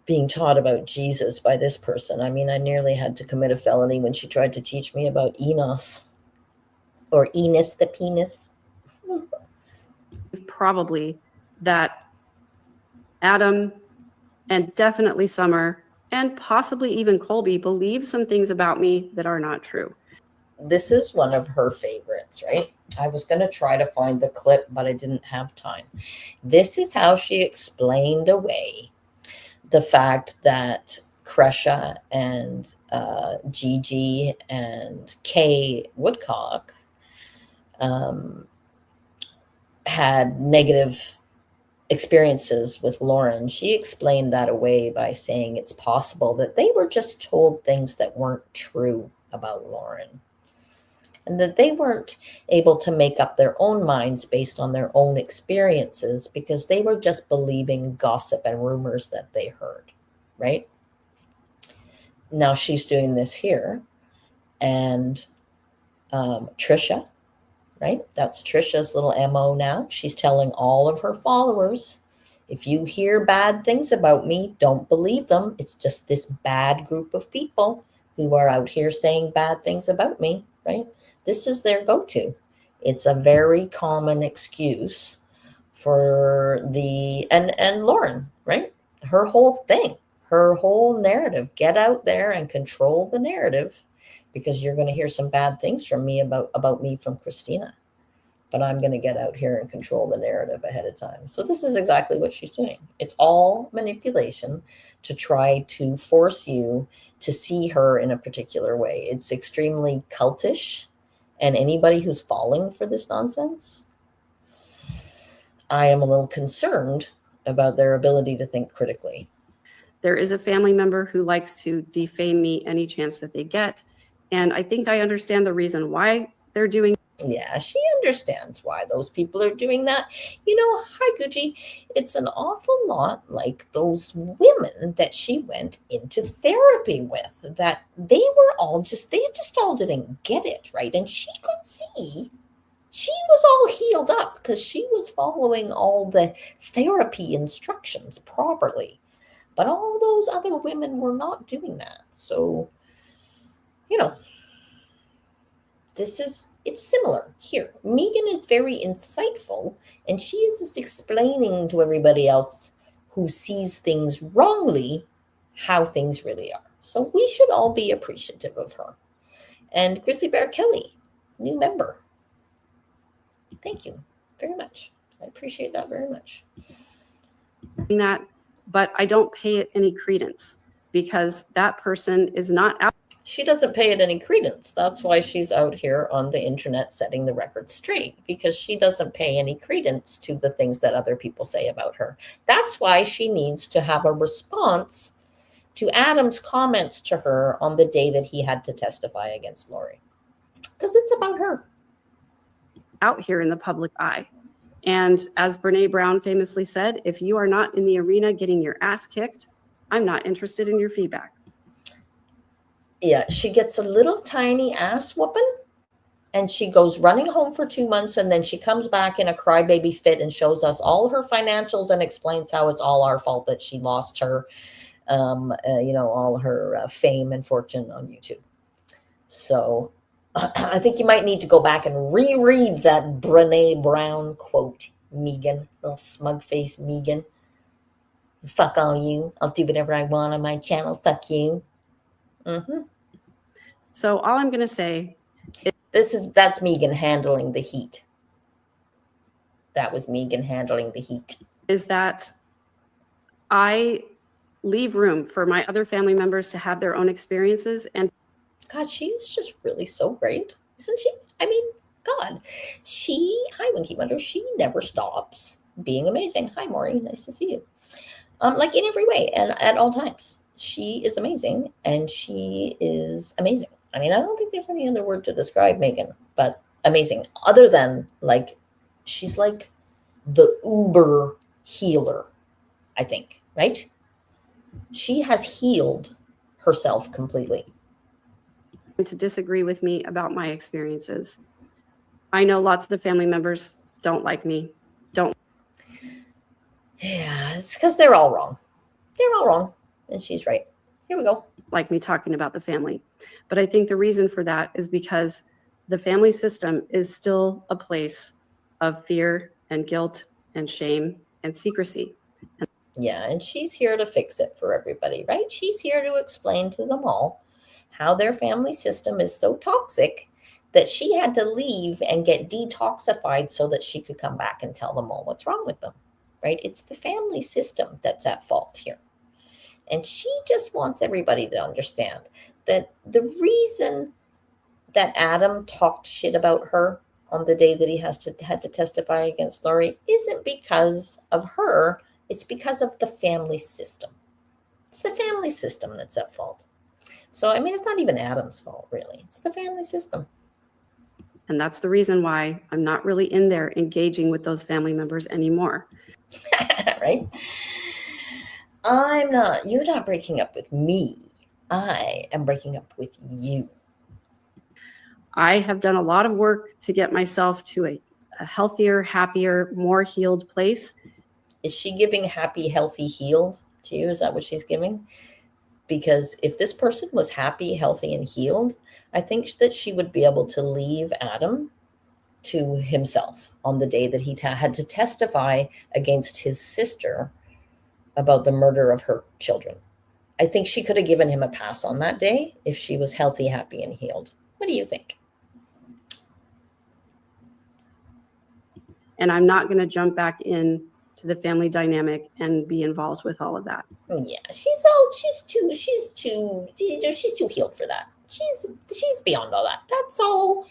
being taught about Jesus by this person? I mean, I nearly had to commit a felony when she tried to teach me about Enos, or Enos the penis. Probably that Adam and definitely Summer and possibly even Colby believe some things about me that are not true. This is one of her favorites, right? I was going to try to find the clip, but I didn't have time. This is how she explained away the fact that Kresha and Gigi and Kay Woodcock had negative experiences with Lauren. She explained that away by saying it's possible that they were just told things that weren't true about Lauren, and that they weren't able to make up their own minds based on their own experiences because they were just believing gossip and rumors that they heard, right? Now she's doing this here. And Trisha, right? That's Trisha's little MO now. She's telling all of her followers, if you hear bad things about me, don't believe them. It's just this bad group of people who are out here saying bad things about me, right? This is their go-to. It's a very common excuse for and Lauren, right? Her whole thing, her whole narrative, get out there and control the narrative, because you're going to hear some bad things from me about me from Christina, but I'm going to get out here and control the narrative ahead of time. So this is exactly what she's doing. It's all manipulation to try to force you to see her in a particular way. It's extremely cultish, and anybody who's falling for this nonsense, I am a little concerned about their ability to think critically. There is a family member who likes to defame me any chance that they get. And I think I understand the reason why they're doing Yeah, she understands why those people are doing that. Hi, Gucci. It's an awful lot like those women that she went into therapy with, that they just all didn't get it, right? And she could see she was all healed up because she was following all the therapy instructions properly. But all those other women were not doing that. So, it's similar here. Megan is very insightful, and she is just explaining to everybody else who sees things wrongly how things really are. So we should all be appreciative of her. And Grizzly Bear Kelly, new member. Thank you very much. I appreciate that very much. That, but I don't pay it any credence because that person is not out. She doesn't pay it any credence. That's why she's out here on the internet setting the record straight, because she doesn't pay any credence to the things that other people say about her. That's why she needs to have a response to Adam's comments to her on the day that he had to testify against Lori, because it's about her. Out here in the public eye. And as Brene Brown famously said, if you are not in the arena getting your ass kicked, I'm not interested in your feedback. Yeah, she gets a little tiny ass whooping and she goes running home for 2 months, and then she comes back in a crybaby fit and shows us all her financials and explains how it's all our fault that she lost her, all her fame and fortune on YouTube. So I think you might need to go back and reread that Brene Brown quote, Megan, little smug face Megan. Fuck all you. I'll do whatever I want on my channel. Fuck you. Mm-hmm. So all I'm going to say is that's Megan handling the heat. That was Megan handling the heat. Is that I leave room for my other family members to have their own experiences. And God, she is just really so great, isn't she? I mean, God, hi, Winky Wonder, she never stops being amazing. Hi, Maury, nice to see you. Like in every way and at all times. She is amazing, and she is amazing. I mean, I don't think there's any other word to describe Megan, but amazing. Other than, like, she's like the uber healer, I think, right? She has healed herself completely. To disagree with me about my experiences. I know lots of the family members don't like me. Yeah, it's because they're all wrong. They're all wrong. And she's right. Here we go. Like me talking about the family. But I think the reason for that is because the family system is still a place of fear and guilt and shame and secrecy. Yeah, and she's here to fix it for everybody, right? She's here to explain to them all how their family system is so toxic that she had to leave and get detoxified so that she could come back and tell them all what's wrong with them, right? It's the family system that's at fault here. And she just wants everybody to understand that the reason that Adam talked shit about her on the day that he had to testify against Lori isn't because of her. It's because of the family system. It's the family system that's at fault. So, I mean, it's not even Adam's fault, really. It's the family system. And that's the reason why I'm not really in there engaging with those family members anymore. Right? You're not breaking up with me. I am breaking up with you. I have done a lot of work to get myself to a healthier, happier, more healed place. Is she giving happy, healthy, healed to you? Is that what she's giving? Because if this person was happy, healthy, and healed, I think that she would be able to leave Adam to himself on the day that he had to testify against his sister about the murder of her children. I think she could have given him a pass on that day if she was healthy, happy, and healed. What do you think? And I'm not going to jump back in to the family dynamic and be involved with all of that. Yeah, she's too healed for that. She's beyond all that. That's all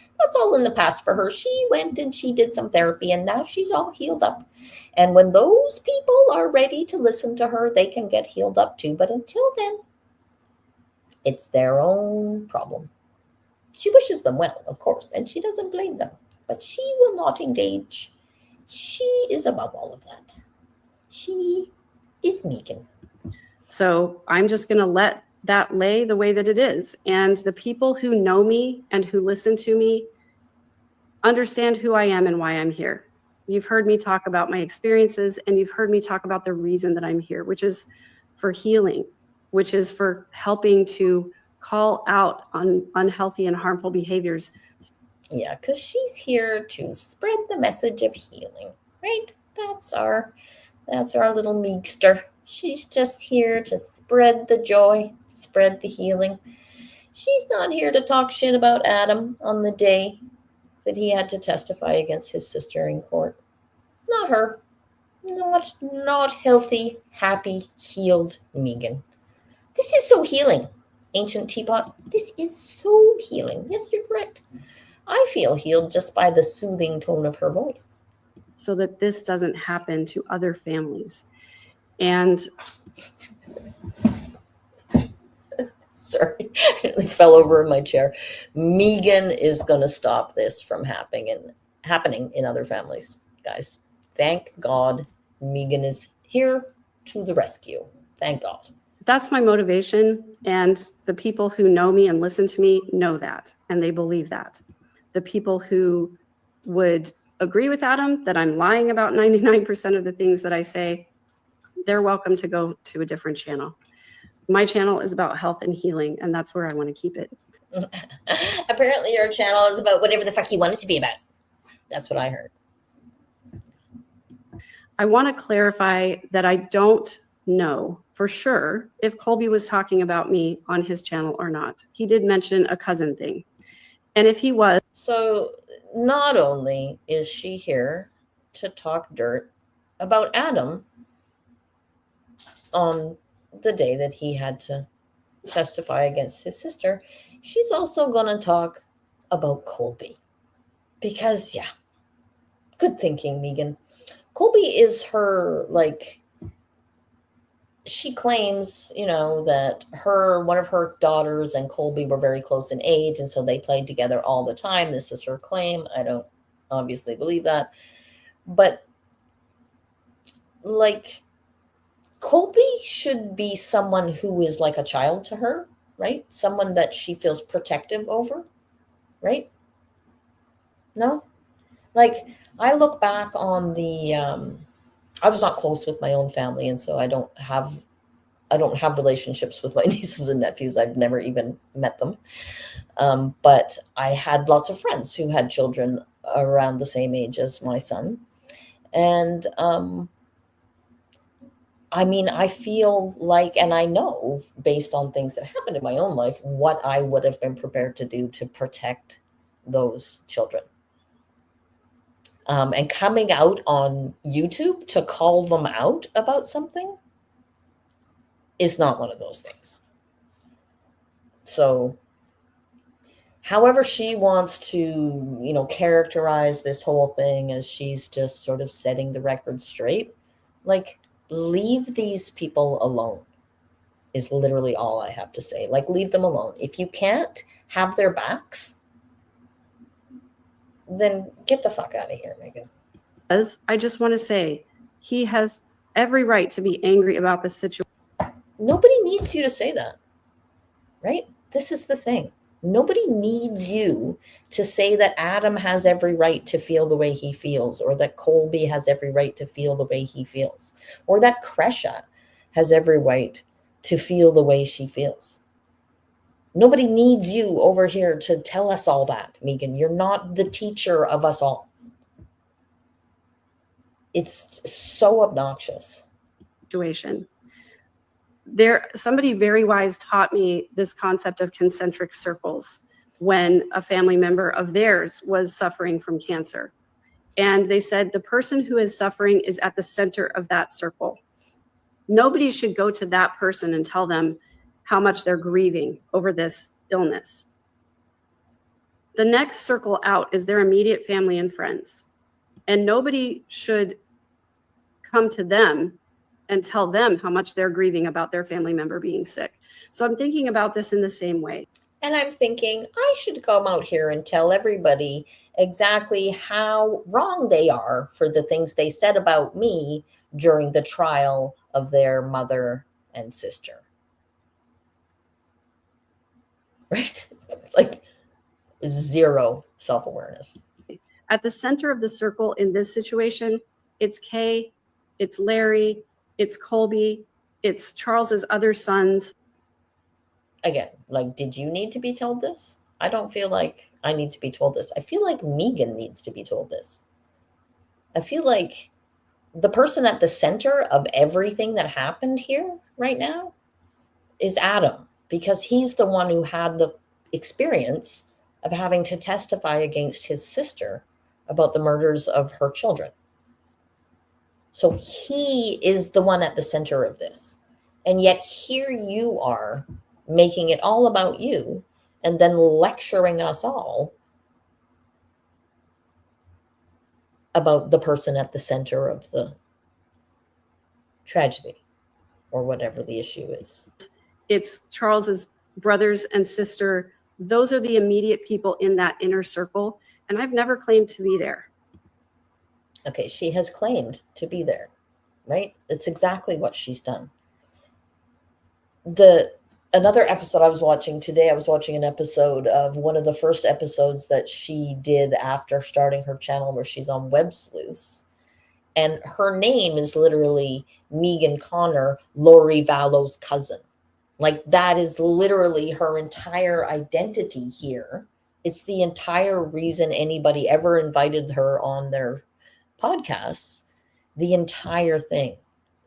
in the past for her. She went and she did some therapy, and now she's all healed up. And when those people are ready to listen to her, they can get healed up too. But until then, it's their own problem. She wishes them well, of course, and she doesn't blame them. but she will not engage. She is above all of that. She is Megan. So I'm just going to let that lay the way that it is. And the people who know me and who listen to me understand who I am and why I'm here. You've heard me talk about my experiences, and you've heard me talk about the reason that I'm here, which is for healing, which is for helping to call out on unhealthy and harmful behaviors. Yeah, because she's here to spread the message of healing, right? That's our little Meekster. She's just here to spread the joy, spread the healing. She's not here to talk shit about Adam on the day that he had to testify against his sister in court. Not her. Not healthy, happy, healed Megan. This is so healing, Ancient Teapot. This is so healing. Yes, you're correct. I feel healed just by the soothing tone of her voice. So that this doesn't happen to other families. And sorry, I nearly fell over in my chair. Megan is going to stop this from happening in other families, guys. Thank God Megan is here to the rescue. Thank God. that's my motivation. And the people who know me and listen to me know that, and they believe that. The people who would agree with Adam that I'm lying about 99% of the things that I say, they're welcome to go to a different channel. My channel is about health and healing, and that's where I want to keep it. Apparently your channel is about whatever the fuck you want it to be about. That's what I heard. I want to clarify that I don't know for sure if Colby was talking about me on his channel or not. He did mention a cousin thing. And if he was. So not only is she here to talk dirt about Adam on the day that he had to testify against his sister, she's also going to talk about Colby. Because, yeah, good thinking, Megan. Colby is her, like, she claims, that one of her daughters and Colby were very close in age, and so they played together all the time. This is her claim. I don't obviously believe that. But, like, Colby should be someone who is like a child to her, right? Someone that she feels protective over, right? No? Like, I look back on I was not close with my own family, and so I don't have relationships with my nieces and nephews. I've never even met them. But I had lots of friends who had children around the same age as my son. And, I feel like, and I know based on things that happened in my own life, what I would have been prepared to do to protect those children. And coming out on YouTube to call them out about something is not one of those things. So however she wants to, characterize this whole thing as she's just sort of setting the record straight, like, leave these people alone is literally all I have to say. Like, leave them alone. If you can't have their backs, then get the fuck out of here, Megan. I just want to say, he has every right to be angry about the situation. Nobody needs you to say that, right? This is the thing. Nobody needs you to say that Adam has every right to feel the way he feels, or that Colby has every right to feel the way he feels, or that Kresha has every right to feel the way she feels. Nobody needs you over here to tell us all that, Megan. You're not the teacher of us all. It's so obnoxious. Somebody very wise taught me this concept of concentric circles when a family member of theirs was suffering from cancer. And they said the person who is suffering is at the center of that circle. Nobody should go to that person and tell them how much they're grieving over this illness. The next circle out is their immediate family and friends. And nobody should come to them and tell them how much they're grieving about their family member being sick. So I'm thinking about this in the same way. And I'm thinking, I should come out here and tell everybody exactly how wrong they are for the things they said about me during the trial of their mother and sister. Right? Like zero self-awareness. At the center of the circle in this situation, it's Kay, it's Larry, it's Colby, it's Charles's other sons. Again, like, did you need to be told this? I don't feel like I need to be told this. I feel like Megan needs to be told this. I feel like the person at the center of everything that happened here right now is Adam, because he's the one who had the experience of having to testify against his sister about the murders of her children. So he is the one at the center of this. And yet here you are making it all about you and then lecturing us all about the person at the center of the tragedy or whatever the issue is. It's Charles's brothers and sister. Those are the immediate people in that inner circle. And I've never claimed to be there. Okay, she has claimed to be there, right? It's exactly what she's done. Another episode I was watching today, I was watching an episode of one of the first episodes that she did after starting her channel where she's on Web Sleuths. And her name is literally Megan Connor, Lori Vallow's cousin. Like, that is literally her entire identity here. It's the entire reason anybody ever invited her on their podcasts. The entire thing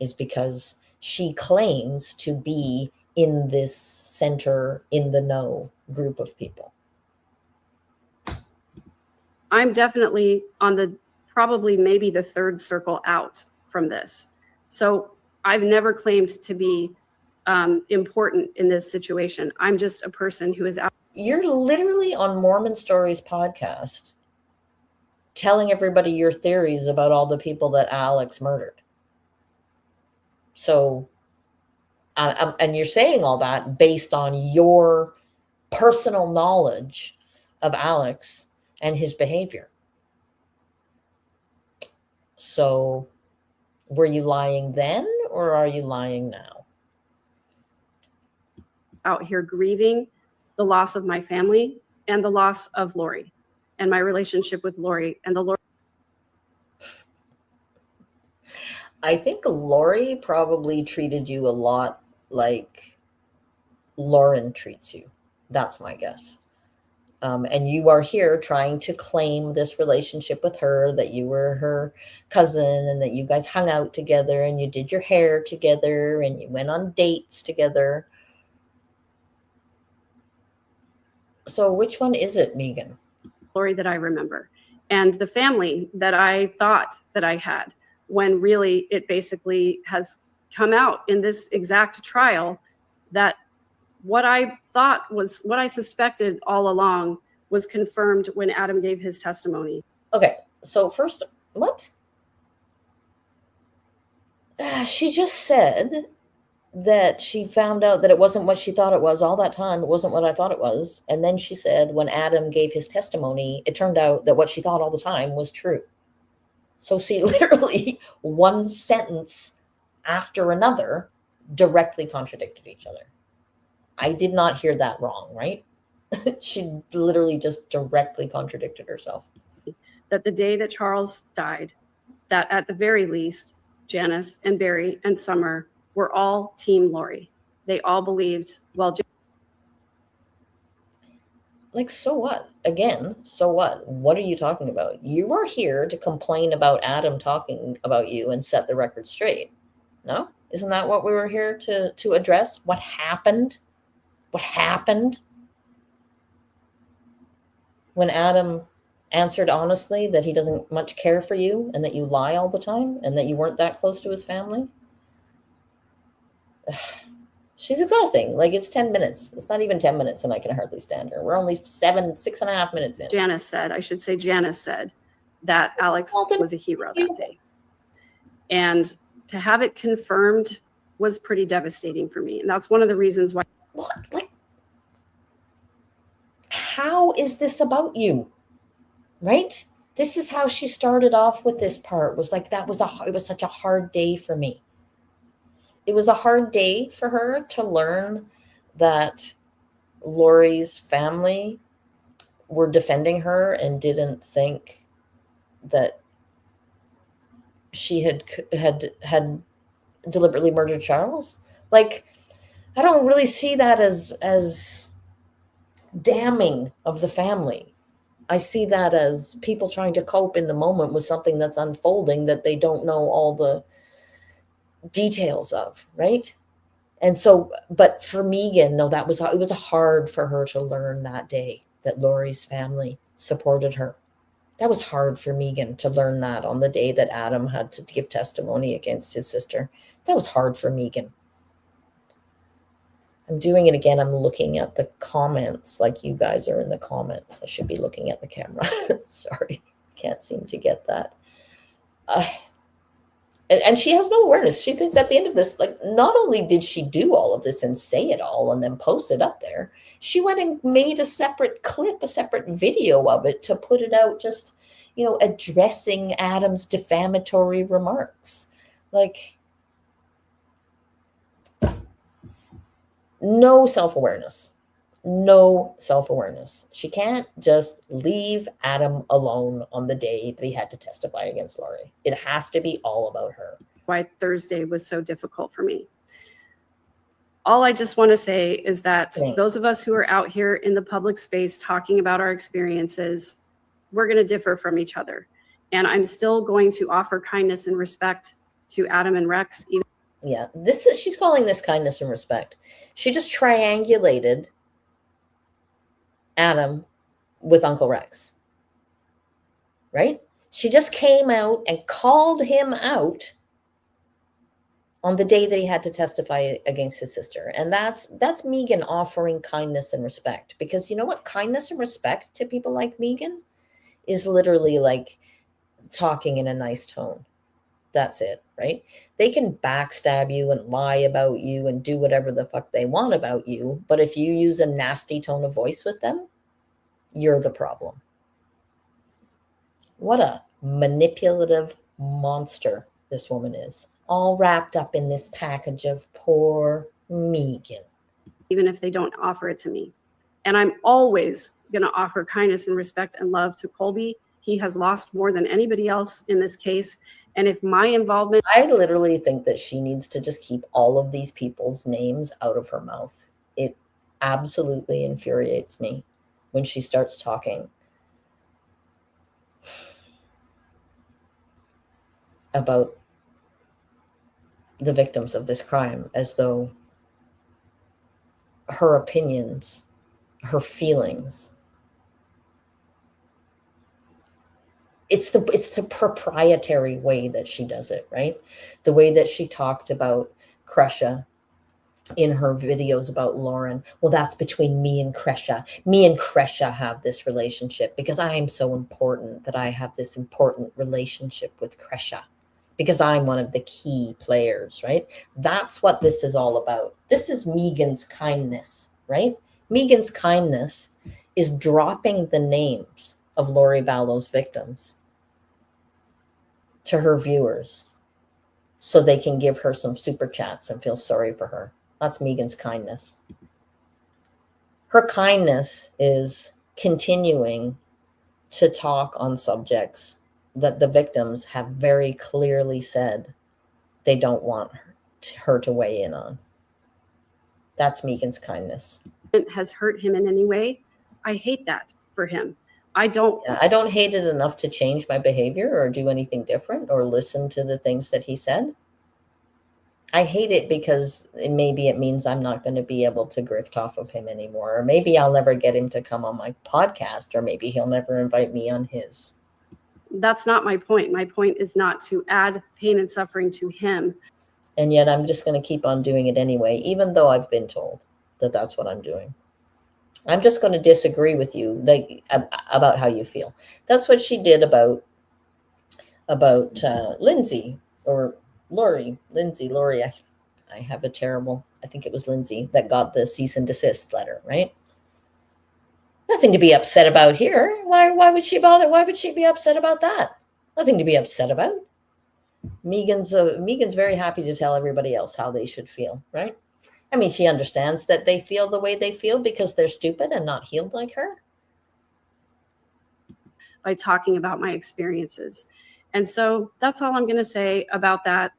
is because she claims to be in this center, in the know group of people. I'm definitely on the probably maybe the third circle out from this. So I've never claimed to be important in this situation. I'm just a person who is out. You're literally on Mormon Stories podcast telling everybody your theories about all the people that Alex murdered. So, and you're saying all that based on your personal knowledge of Alex and his behavior. So, were you lying then or are you lying now? Out here grieving the loss of my family and the loss of Lori and my relationship with Lori and the Lori. I think Lori probably treated you a lot like Lauren treats you. That's my guess. And you are here trying to claim this relationship with her, that you were her cousin and that you guys hung out together and you did your hair together and you went on dates together. So which one is it, Megan? Lori that I remember, and the family that I thought that I had, when really it basically has come out in this exact trial that what I thought was, what I suspected all along was confirmed when Adam gave his testimony. Okay, so first, what? She just said that she found out that it wasn't what she thought it was all that time. It wasn't what I thought it was. And then she said when Adam gave his testimony, it turned out that what she thought all the time was true. So see, literally one sentence after another directly contradicted each other. I did not hear that wrong, right? She literally just directly contradicted herself. That the day that Charles died, that at the very least, Janice and Barry and Summer were all Team Lori. They all believed, well, like, so what? Again, so what? What are you talking about? You are here to complain about Adam talking about you and set the record straight. No? Isn't that what we were here to address? What happened? What happened? When Adam answered honestly that he doesn't much care for you and that you lie all the time and that you weren't that close to his family. She's exhausting. Like, it's 10 minutes. It's not even 10 minutes and I can hardly stand her. We're only 6.5 minutes in. Janice said that Alex was a hero that day. And to have it confirmed was pretty devastating for me. And that's one of the reasons why. What? how is this about you? Right? This is how she started off with this part, was like, it was such a hard day for me. It was a hard day for her to learn that Lori's family were defending her and didn't think that she had deliberately murdered Charles. Like, I don't really see that as damning of the family. I see that as people trying to cope in the moment with something that's unfolding that they don't know all the details of, right? And so, but for Megan, no, it was hard for her to learn that day that Lori's family supported her. That was hard for Megan to learn that on the day that Adam had to give testimony against his sister. That was hard for Megan. I'm doing it again. I'm looking at the comments like you guys are in the comments. I should be looking at the camera. Sorry, can't seem to get that. And she has no awareness. She thinks at the end of this, like, not only did she do all of this and say it all and then post it up there, she went and made a separate clip, a separate video of it to put it out, just, addressing Adam's defamatory remarks. Like, no self-awareness. No self-awareness. She can't just leave Adam alone on the day that he had to testify against Lori. It has to be all about her. Why Thursday was so difficult for me. All I just want to say is that those of us who are out here in the public space talking about our experiences, we're going to differ from each other. And I'm still going to offer kindness and respect to Adam and Rex. Yeah, she's calling this kindness and respect. She just triangulated Adam with Uncle Rex, right? She just came out and called him out on the day that he had to testify against his sister. And that's Megan offering kindness and respect, because you know what? Kindness and respect to people like Megan is literally like talking in a nice tone. That's it, right? They can backstab you and lie about you and do whatever the fuck they want about you. But if you use a nasty tone of voice with them, you're the problem. What a manipulative monster this woman is, all wrapped up in this package of poor Megan. Even if they don't offer it to me. And I'm always going to offer kindness and respect and love to Colby. He has lost more than anybody else in this case. And if my involvement... I literally think that she needs to just keep all of these people's names out of her mouth. It absolutely infuriates me when she starts talking about the victims of this crime as though her opinions, her feelings, it's the proprietary way that she does it, right? The way that she talked about Kresha in her videos about Lauren. Well, that's between me and Kresha. Me and Kresha have this relationship because I am so important that I have this important relationship with Kresha because I'm one of the key players, right? That's what this is all about. This is Megan's kindness, right? Megan's kindness is dropping the names of Lori Vallow's victims to her viewers so they can give her some super chats and feel sorry for her. That's Megan's kindness. Her kindness is continuing to talk on subjects that the victims have very clearly said they don't want her to weigh in on. That's Megan's kindness. It has hurt him in any way. I hate that for him. I don't hate it enough to change my behavior or do anything different or listen to the things that he said. I hate it because maybe it means I'm not going to be able to grift off of him anymore. Or maybe I'll never get him to come on my podcast, or maybe he'll never invite me on his. That's not my point. My point is not to add pain and suffering to him. And yet I'm just going to keep on doing it anyway, even though I've been told that that's what I'm doing. I'm just going to disagree with you about how you feel. That's what she did about Lindsay or Lori. Lori, I have a terrible, I think it was Lindsay that got the cease and desist letter, right? Nothing to be upset about here. Why would she bother? Why would she be upset about that? Nothing to be upset about. Megan's very happy to tell everybody else how they should feel, right? I mean, she understands that they feel the way they feel because they're stupid and not healed like her. By talking about my experiences. And so that's all I'm going to say about that.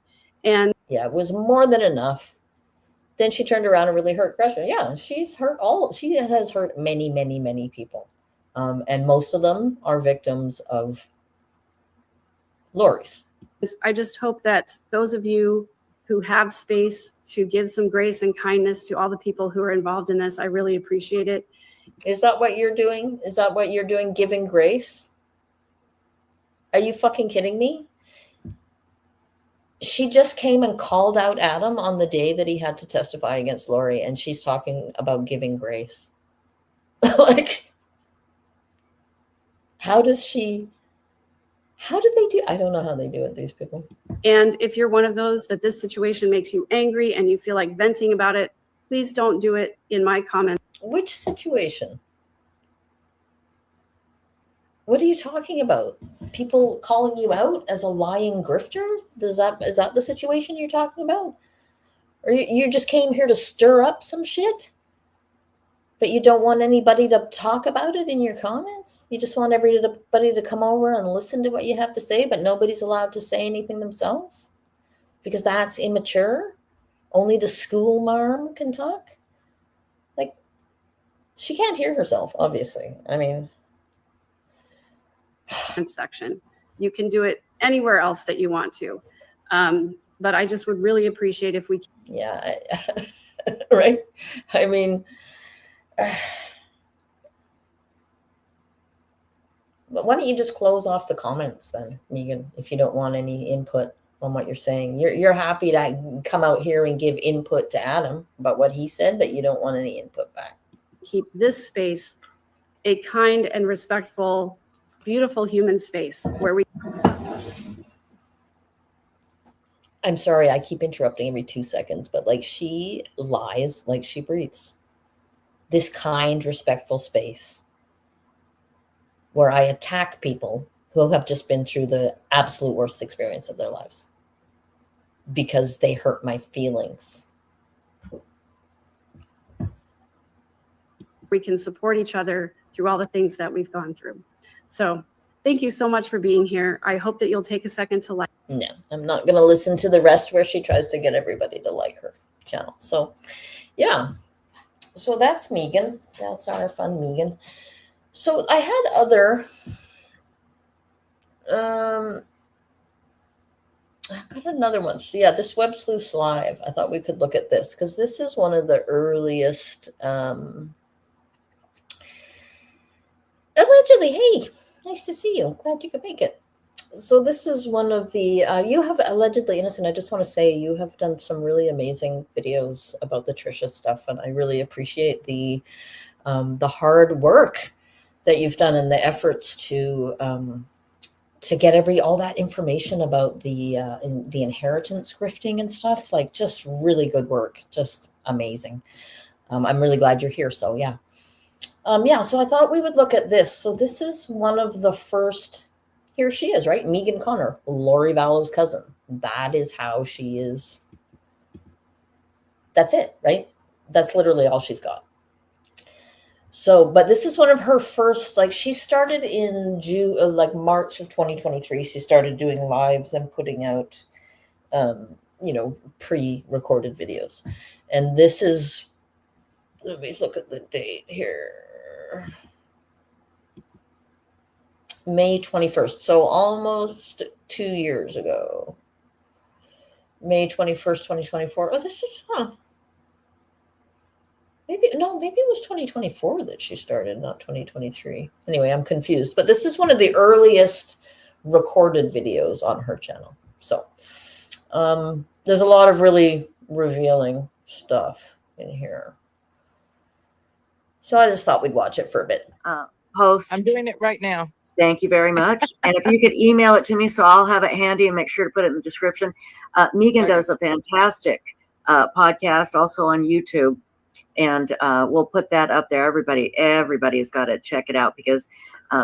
And yeah, it was more than enough. Then she turned around and really hurt Crusher. Yeah, she has hurt many, many, many people. And most of them are victims of Lori's. I just hope that those of you who have space to give some grace and kindness to all the people who are involved in this, I really appreciate it. Is that what you're doing? Is that what you're doing, giving grace? Are you fucking kidding me? She just came and called out Adam on the day that he had to testify against Lori, and she's talking about giving grace. Like, how do they do? I don't know how they do it, these people. And if you're one of those that this situation makes you angry and you feel like venting about it, please don't do it in my comments. Which situation? What are you talking about? People calling you out as a lying grifter? Is that the situation you're talking about? Or you just came here to stir up some shit? But you don't want anybody to talk about it in your comments? You just want everybody to come over and listen to what you have to say, but nobody's allowed to say anything themselves? Because that's immature? Only the school marm can talk? Like, she can't hear herself, obviously. I mean... section. You can do it anywhere else that you want to. But I just would really appreciate if we... Yeah, right? I mean... But why don't you just close off the comments then, Megan, if you don't want any input on what you're saying? You're happy to come out here and give input to Adam about what he said, but you don't want any input back. Keep this space a kind and respectful, beautiful human space where we... I'm sorry, I keep interrupting every 2 seconds, but like, she lies like she breathes. This kind, respectful space where I attack people who have just been through the absolute worst experience of their lives because they hurt my feelings. We can support each other through all the things that we've gone through. So thank you so much for being here. I hope that you'll take a second to like. No, I'm not going to listen to the rest where she tries to get everybody to like her channel. So, yeah. So that's Megan. That's our fun Megan. So I had other... I've got another one. So yeah, this Web Sleuths Live. I thought we could look at this because this is one of the earliest... Allegedly, hey, nice to see you. Glad you could make it. So this is one of the, you have Allegedly Innocent. I just want to say you have done some really amazing videos about the Trisha stuff, and I really appreciate the hard work that you've done and the efforts to get all that information about the inheritance grifting and stuff. Like, just really good work, just amazing. I'm really glad you're here. So yeah. So I thought we would look at this. So this is one of the first. Here she is, right? Megan Connor, Lori Vallow's cousin. That is how she is. That's it, right? That's literally all she's got. So, but this is one of her first, like, she started in March of 2023. She started doing lives and putting out, pre-recorded videos. And this is, let me look at the date here. May 21st. So almost 2 years ago. May 21st, 2024. Oh, this is, maybe it was 2024 that she started, not 2023. Anyway, I'm confused. But this is one of the earliest recorded videos on her channel. So there's a lot of really revealing stuff in here. So I just thought we'd watch it for a bit. Post. I'm doing it right now. Thank you very much. And if you could email it to me, so I'll have it handy and make sure to put it in the description. Megan does a fantastic podcast also on YouTube. And we'll put that up there. Everybody's got to check it out because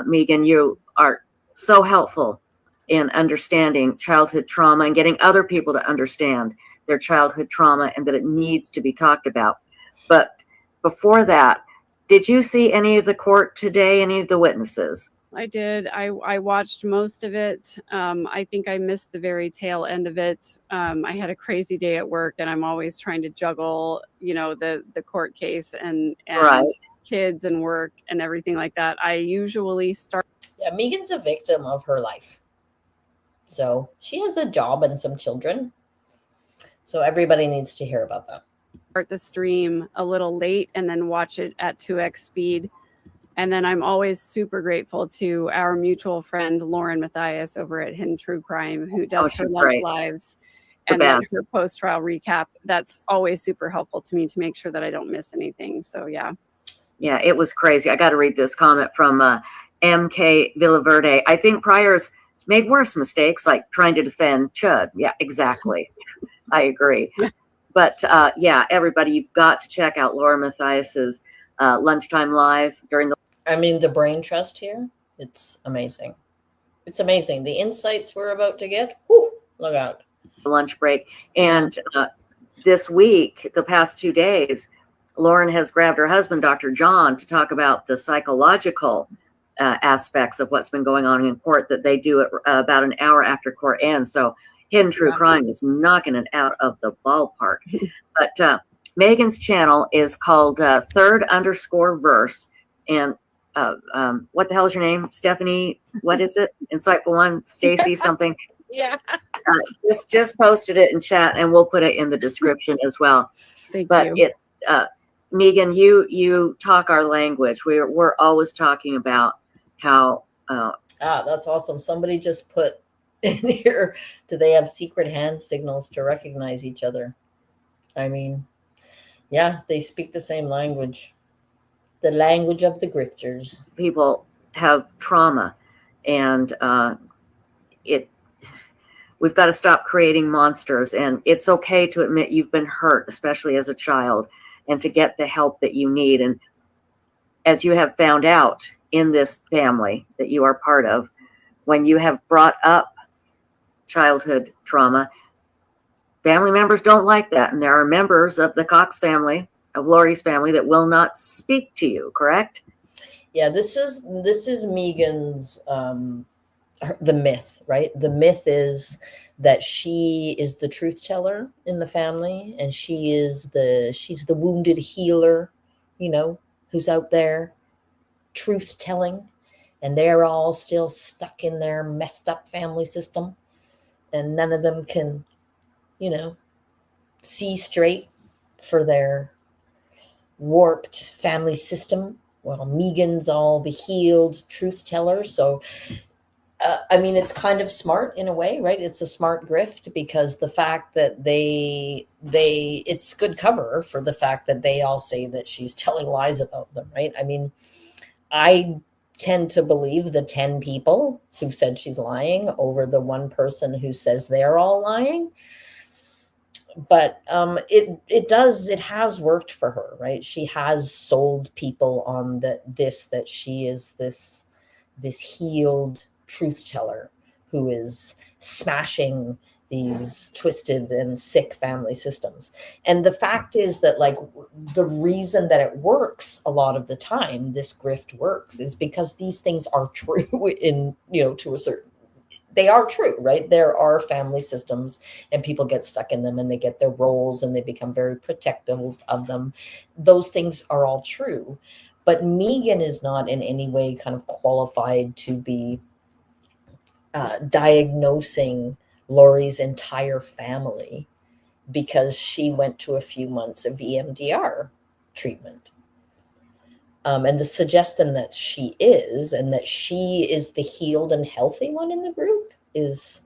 Megan, you are so helpful in understanding childhood trauma and getting other people to understand their childhood trauma and that it needs to be talked about. But before that, did you see any of the court today, any of the witnesses? I did. I watched most of it. I think I missed the very tail end of it. I had a crazy day at work, and I'm always trying to juggle, the court case and Right. kids and work and everything like that. I usually start. Yeah, Megan's a victim of her life. So she has a job and some children. So everybody needs to hear about that. Start the stream a little late and then watch it at 2x speed. And then I'm always super grateful to our mutual friend, Lauren Mathias over at Hidden True Crime, who does her lunch lives and then her post-trial recap. That's always super helpful to me to make sure that I don't miss anything. So, yeah. Yeah, it was crazy. I got to read this comment from MK Villaverde. I think Pryor's made worse mistakes, like trying to defend Chud. Yeah, exactly. I agree. But yeah, everybody, you've got to check out Laura Mathias's Lunchtime Live during the. I mean, the brain trust here, it's amazing. It's amazing. The insights we're about to get, whew, look out. Lunch break. And this week, the past 2 days, Lauren has grabbed her husband, Dr. John, to talk about the psychological aspects of what's been going on in court that they do about an hour after court ends. So Hidden True Crime is knocking it out of the ballpark. But Megan's channel is called third_verse. And what the hell is your name? Stephanie, what is it? Insightful One, Stacy something. Yeah. Just posted it in chat and we'll put it in the description as well. Thank you. Megan, you talk our language. We're always talking about how. That's awesome. Somebody just put in here, do they have secret hand signals to recognize each other? I mean, yeah, they speak the same language. The language of the grifters. People have trauma, and we've got to stop creating monsters. And it's okay to admit you've been hurt, especially as a child, and to get the help that you need. And as you have found out in this family that you are part of, when you have brought up childhood trauma, family members don't like that. And there are members of the Cox family, of Lori's family, that will not speak to you, correct? Yeah, this is Megan's the myth, right? The myth is that she is the truth teller in the family, and she's the wounded healer, who's out there truth telling, and they're all still stuck in their messed up family system, and none of them can, see straight for their warped family system. Well, Megan's all the healed truth teller. So, I mean, it's kind of smart in a way, right? It's a smart grift because the fact that it's good cover for the fact that they all say that she's telling lies about them, right? I mean, I tend to believe the 10 people who've said she's lying over the one person who says they're all lying. But it has worked for her, right? She has sold people on that she is this healed truth teller who is smashing these twisted and sick family systems. And the fact is that, like, the reason that it works a lot of the time, this grift works, is because these things are true in, to a certain, they are true, right? There are family systems and people get stuck in them and they get their roles and they become very protective of them. Those things are all true. But Megan is not in any way kind of qualified to be diagnosing Lori's entire family because she went to a few months of EMDR treatment. And the suggestion that she is, and that she is the healed and healthy one in the group is,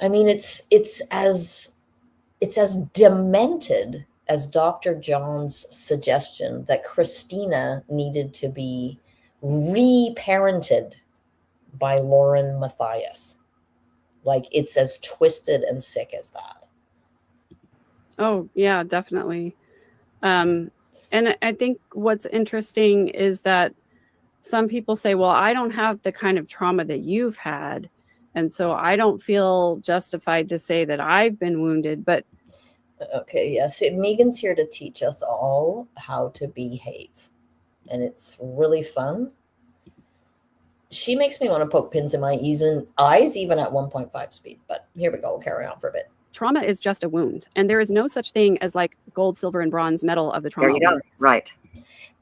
I mean, it's as demented as Dr. John's suggestion that Christina needed to be reparented by Lauren Mathias. Like, it's as twisted and sick as that. Oh, yeah, definitely. And I think what's interesting is that some people say, well, I don't have the kind of trauma that you've had, and so I don't feel justified to say that I've been wounded. But okay, yes, Megan's here to teach us all how to behave, and it's really fun. She makes me want to poke pins in my eyes, even at 1.5 speed. But here we go. We'll carry on for a bit. trauma is just a wound, and there is no such thing as like gold, silver, and bronze medal of the trauma. There you go. Right.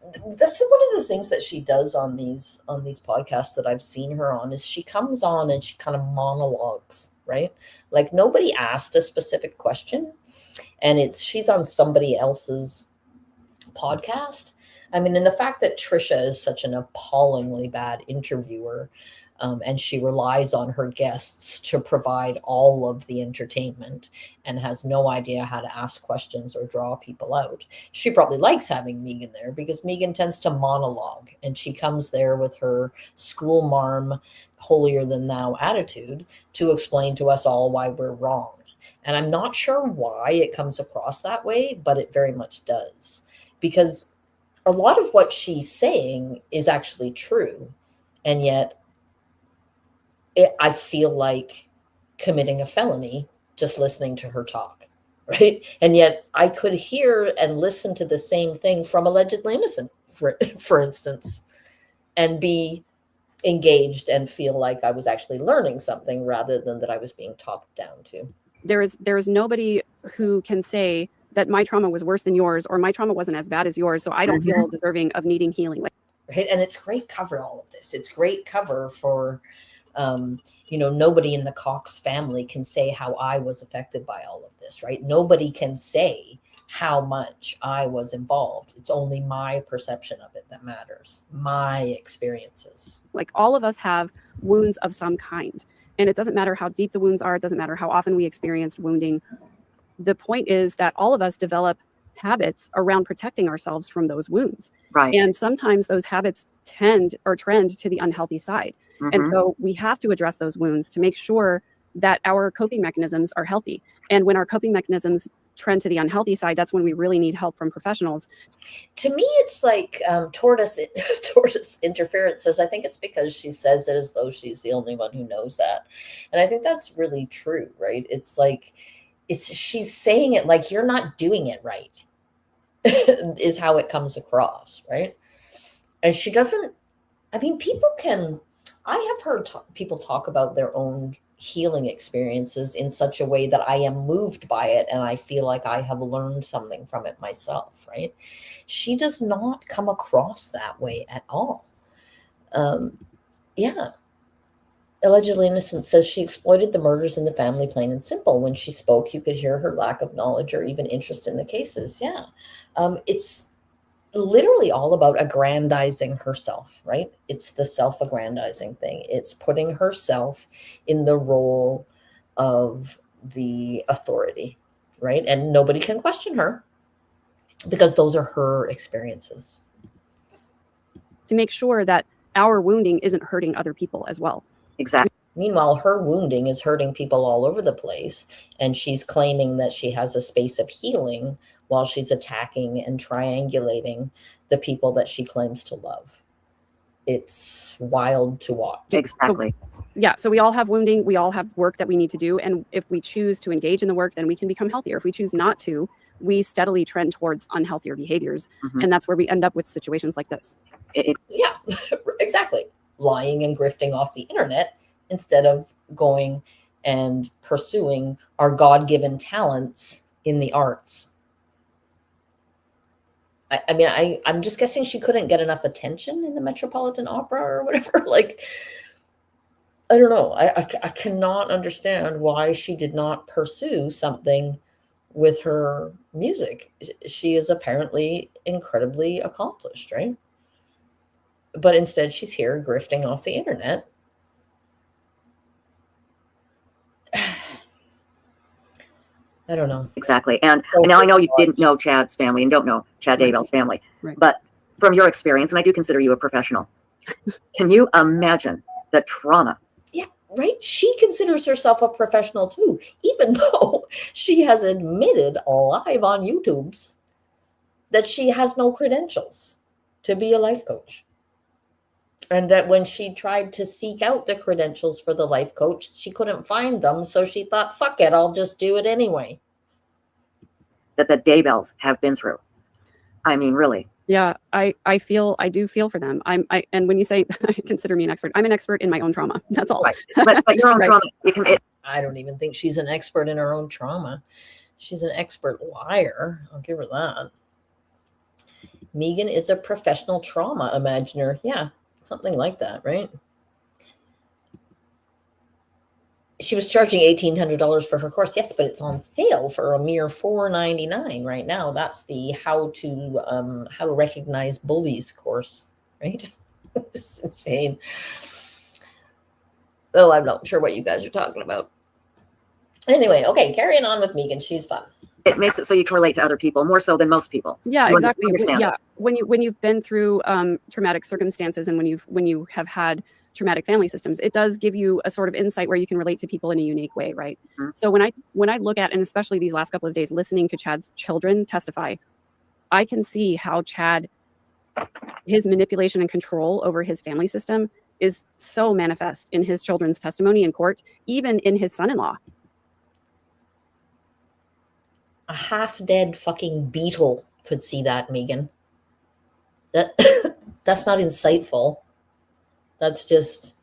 That's one of the things that she does on these podcasts that I've seen her on, is she comes on and she kind of monologues, right? Like nobody asked a specific question, and she's on somebody else's podcast. I mean, and the fact that Trisha is such an appallingly bad interviewer, and she relies on her guests to provide all of the entertainment and has no idea how to ask questions or draw people out. She probably likes having Megan there because Megan tends to monologue, and she comes there with her school marm, holier than thou attitude to explain to us all why we're wrong. And I'm not sure why it comes across that way, but it very much does, because a lot of what she's saying is actually true. And yet I feel like committing a felony just listening to her talk, right? And yet I could hear and listen to the same thing from Allegedly Innocent, for instance, and be engaged and feel like I was actually learning something rather than that I was being talked down to. There is nobody who can say that my trauma was worse than yours, or my trauma wasn't as bad as yours, so I don't feel deserving of needing healing. Right? And it's great cover, all of this. It's great cover for, nobody in the Cox family can say how I was affected by all of this, right? Nobody can say how much I was involved. It's only my perception of it that matters, my experiences. Like all of us have wounds of some kind, and it doesn't matter how deep the wounds are. It doesn't matter how often we experienced wounding. The point is that all of us develop habits around protecting ourselves from those wounds. Right. And sometimes those habits trend to the unhealthy side. And so we have to address those wounds to make sure that our coping mechanisms are healthy. And when our coping mechanisms trend to the unhealthy side, that's when we really need help from professionals. To me, it's like tortoise interference says, I think it's because she says it as though she's the only one who knows that. And I think that's really true, right? It's like, she's saying it like you're not doing it right is how it comes across, right? And she doesn't, I have heard people talk about their own healing experiences in such a way that I am moved by it and I feel like I have learned something from it myself, right? She does not come across that way at all. Allegedly Innocent says she exploited the murders in the family, plain and simple. When she spoke, you could hear her lack of knowledge or even interest in the cases. Yeah. It's literally all about aggrandizing herself, right? It's the self-aggrandizing thing. It's putting herself in the role of the authority, right? And nobody can question her because those are her experiences. To make sure that our wounding isn't hurting other people as well. Exactly. Meanwhile, her wounding is hurting people all over the place, and she's claiming that she has a space of healing while she's attacking and triangulating the people that she claims to love. It's wild to watch. Exactly. Yeah, so we all have wounding, we all have work that we need to do, and if we choose to engage in the work, then we can become healthier. If we choose not to, we steadily trend towards unhealthier behaviors, and that's where we end up with situations like this. Yeah, exactly. Lying and grifting off the internet instead of going and pursuing our God-given talents in the arts. I'm just guessing she couldn't get enough attention in the Metropolitan Opera or whatever. Like, I don't know. I cannot understand why she did not pursue something with her music. She is apparently incredibly accomplished, right? But instead, she's here grifting off the internet. I don't know. Exactly. And now I know you didn't know Chad's family and don't know Chad Daybell's family, but from your experience, and I do consider you a professional, can you imagine the trauma? Yeah, right. She considers herself a professional too, even though she has admitted live on YouTube's that she has no credentials to be a life coach. And that when she tried to seek out the credentials for the life coach, she couldn't find them. So she thought, fuck it, I'll just do it anyway. That the Daybells have been through. I mean, really. Yeah, I do feel for them. And when you say consider me an expert, I'm an expert in my own trauma. That's all. Right. But your own Right. trauma, I don't even think she's an expert in her own trauma. She's an expert liar. I'll give her that. Megan is a professional trauma imaginer. Yeah, something like that, right? She was charging $1,800 for her course. Yes, but it's on sale for a mere $4.99 right now. That's the how to recognize bullies course, right? It's insane. Oh, I'm not sure what you guys are talking about. Anyway, okay, carrying on with Megan. She's fun. it makes it so you can relate to other people more so than most people. Yeah, You exactly. understand Yeah, it. when you've been through traumatic circumstances, and when you have had traumatic family systems, it does give you a sort of insight where you can relate to people in a unique way, right? Mhm. So when I look at, and especially these last couple of days, listening to Chad's children testify, I can see how Chad, his manipulation and control over his family system is so manifest in his children's testimony in court, even in his son-in-law. A half-dead fucking beetle could see that, Megan. That's not insightful. That's just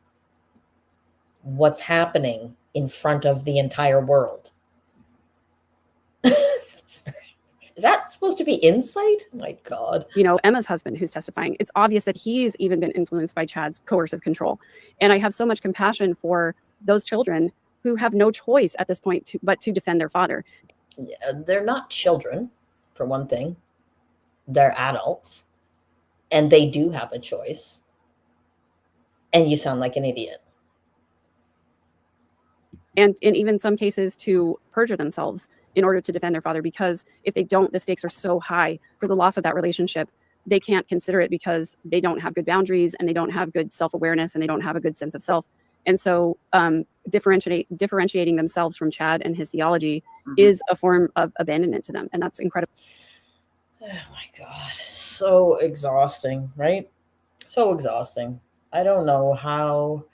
what's happening in front of the entire world. Is that supposed to be insight? My God. You know, Emma's husband who's testifying, it's obvious that he's even been influenced by Chad's coercive control. And I have so much compassion for those children who have no choice at this point but to defend their father. They're not children, for one thing. They're adults. And they do have a choice. And you sound like an idiot. And in even some cases to perjure themselves in order to defend their father, because if they don't, the stakes are so high for the loss of that relationship. They can't consider it because they don't have good boundaries, and they don't have good self-awareness, and they don't have a good sense of self. And so differentiating themselves from Chad and his theology is a form of abandonment to them. And that's incredible. Oh my God. So exhausting, right? So exhausting. I don't know how.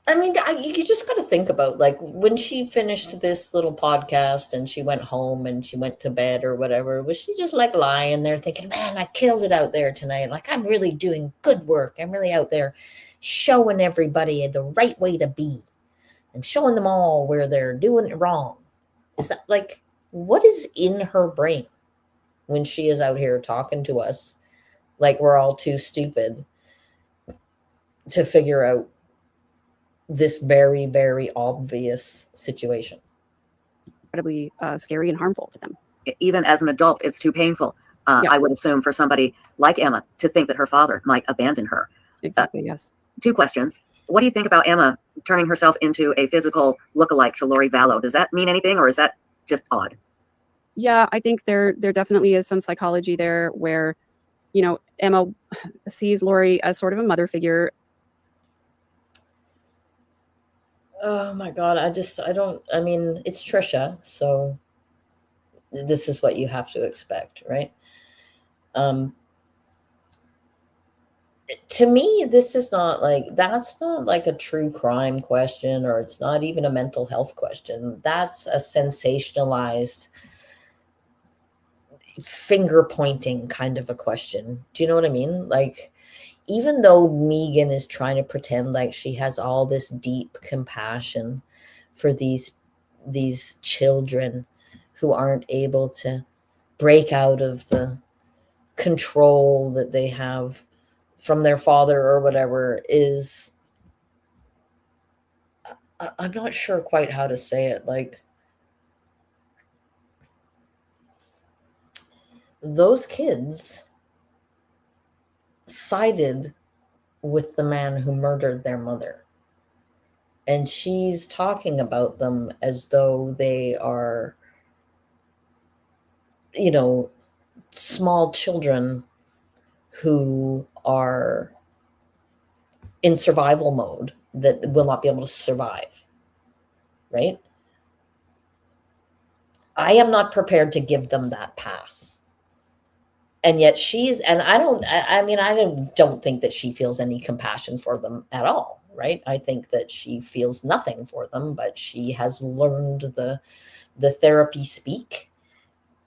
I mean, you just got to think about, like, when she finished this little podcast and she went home and she went to bed or whatever, was she just like lying there thinking, man, I killed it out there tonight. Like, I'm really doing good work. I'm really out there showing everybody the right way to be and showing them all where they're doing it wrong. Is that, like, what is in her brain when she is out here talking to us like we're all too stupid to figure out this very, very obvious situation? Incredibly scary and harmful to them. Even as an adult, it's too painful. I would assume for somebody like Emma to think that her father might abandon her. Exactly, yes. 2 questions. What do you think about Emma turning herself into a physical lookalike to Lori Vallow? Does that mean anything, or is that just odd? Yeah, I think there definitely is some psychology there where, you know, Emma sees Lori as sort of a mother figure. Oh my God. I mean, it's Trisha, so this is what you have to expect, right? To me, that's not like a true crime question, or it's not even a mental health question. That's a sensationalized finger pointing kind of a question. Do you know what I mean? Like, even though Megan is trying to pretend like she has all this deep compassion for these children who aren't able to break out of the control that they have from their father or whatever, I'm not sure quite how to say it. Like, those kids sided with the man who murdered their mother. And she's talking about them as though they are, you know, small children who are in survival mode that will not be able to survive, right? I am not prepared to give them that pass. And yet I don't think that she feels any compassion for them at all, right? I think that she feels nothing for them, but she has learned the therapy speak,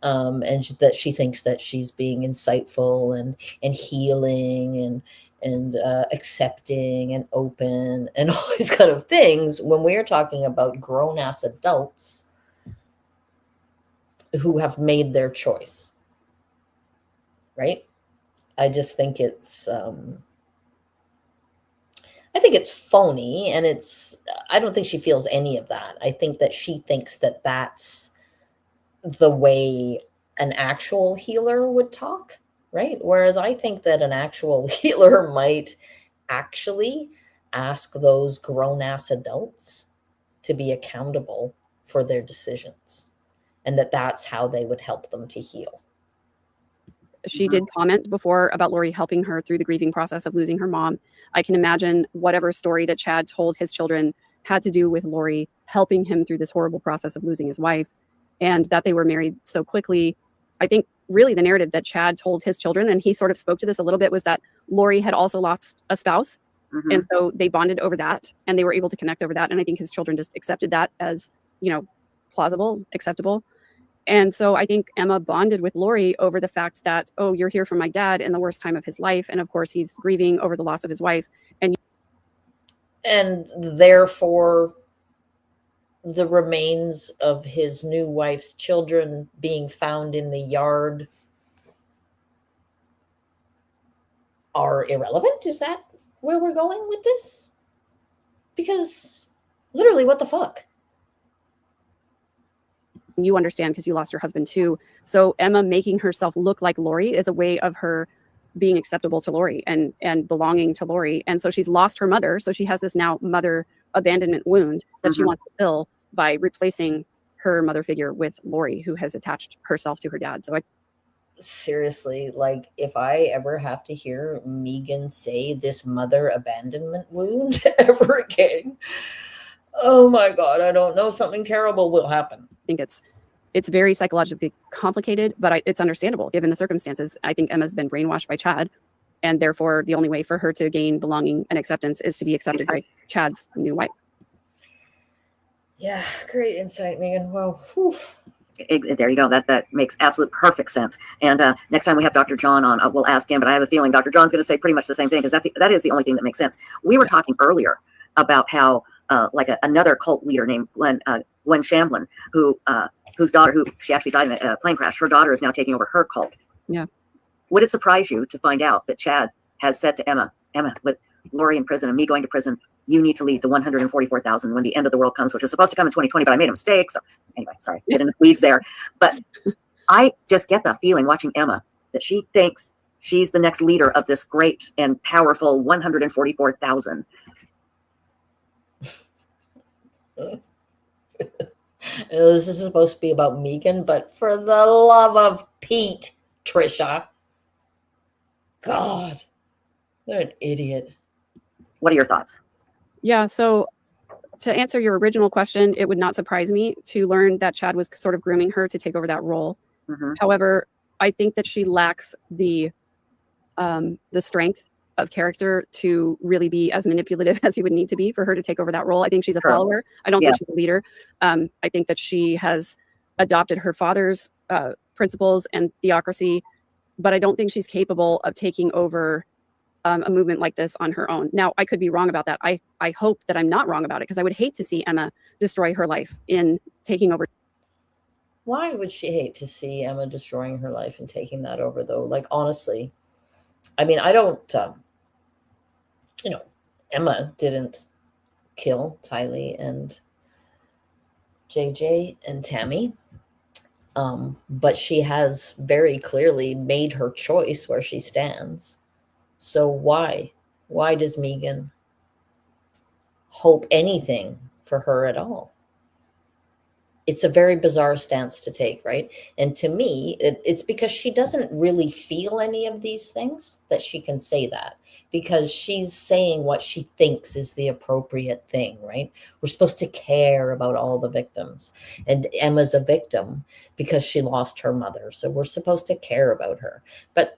and that she thinks that she's being insightful and healing and accepting and open and all these kind of things, when we are talking about grown-ass adults who have made their choice, right? I just think it's phony, and I don't think she feels any of that. I think that she thinks that that's the way an actual healer would talk, right? Whereas I think that an actual healer might actually ask those grown-ass adults to be accountable for their decisions, and that's how they would help them to heal. She did comment before about Lori helping her through the grieving process of losing her mom. I can imagine whatever story that Chad told his children had to do with Lori helping him through this horrible process of losing his wife, and that they were married so quickly. I think really the narrative that Chad told his children, and he sort of spoke to this a little bit, was that Lori had also lost a spouse. And so they bonded over that, and they were able to connect over that. And I think his children just accepted that as, plausible, acceptable. And so I think Emma bonded with Lori over the fact that, oh, you're here for my dad in the worst time of his life. And of course, he's grieving over the loss of his wife. And therefore, the remains of his new wife's children being found in the yard are irrelevant? Is that where we're going with this? Because literally, what the fuck? You understand because you lost your husband too. So Emma making herself look like Lori is a way of her being acceptable to Lori and belonging to Lori. And so she's lost her mother. So she has this now mother abandonment wound that she wants to fill by replacing her mother figure with Lori, who has attached herself to her dad. So seriously, like, if I ever have to hear Megan say this mother abandonment wound ever again, oh my God, I don't know, something terrible will happen. I think it's very psychologically complicated, but it's understandable given the circumstances. I think Emma's been brainwashed by Chad, and therefore the only way for her to gain belonging and acceptance is to be accepted by Chad's new wife. Yeah, great insight, Megan. Well, whew. There you go. That makes absolute perfect sense. And next time we have Dr. John on, we'll ask him. But I have a feeling Dr. John's going to say pretty much the same thing, because that is the only thing that makes sense. We were talking earlier about how another cult leader named Gwen Shamblin, whose daughter, who she actually died in a plane crash, her daughter is now taking over her cult. Yeah. Would it surprise you to find out that Chad has said to Emma, with Lori in prison and me going to prison, you need to lead the 144,000 when the end of the world comes, which was supposed to come in 2020, but I made a mistake. So anyway, sorry, get in the weeds there. But I just get the feeling watching Emma that she thinks she's the next leader of this great and powerful 144,000. This is supposed to be about Megan, but for the love of Pete, Trisha. God, what an idiot. What are your thoughts? Yeah, so to answer your original question, it would not surprise me to learn that Chad was sort of grooming her to take over that role. However, I think that she lacks the strength of character to really be as manipulative as you would need to be for her to take over that role. I think she's a follower. I don't think she's a leader. I think that she has adopted her father's principles and theocracy, but I don't think she's capable of taking over a movement like this on her own. Now, I could be wrong about that. I hope that I'm not wrong about it, because I would hate to see Emma destroy her life in taking over. Why would she hate to see Emma destroying her life and taking that over, though? Like, honestly, I mean, I don't, Emma didn't kill Tylee and JJ and Tammy, but she has very clearly made her choice where she stands. So why does Megan hope anything for her at all? It's a very bizarre stance to take, right? And to me, it's because she doesn't really feel any of these things that she can say that, because she's saying what she thinks is the appropriate thing, right? We're supposed to care about all the victims. And Emma's a victim because she lost her mother. So we're supposed to care about her. But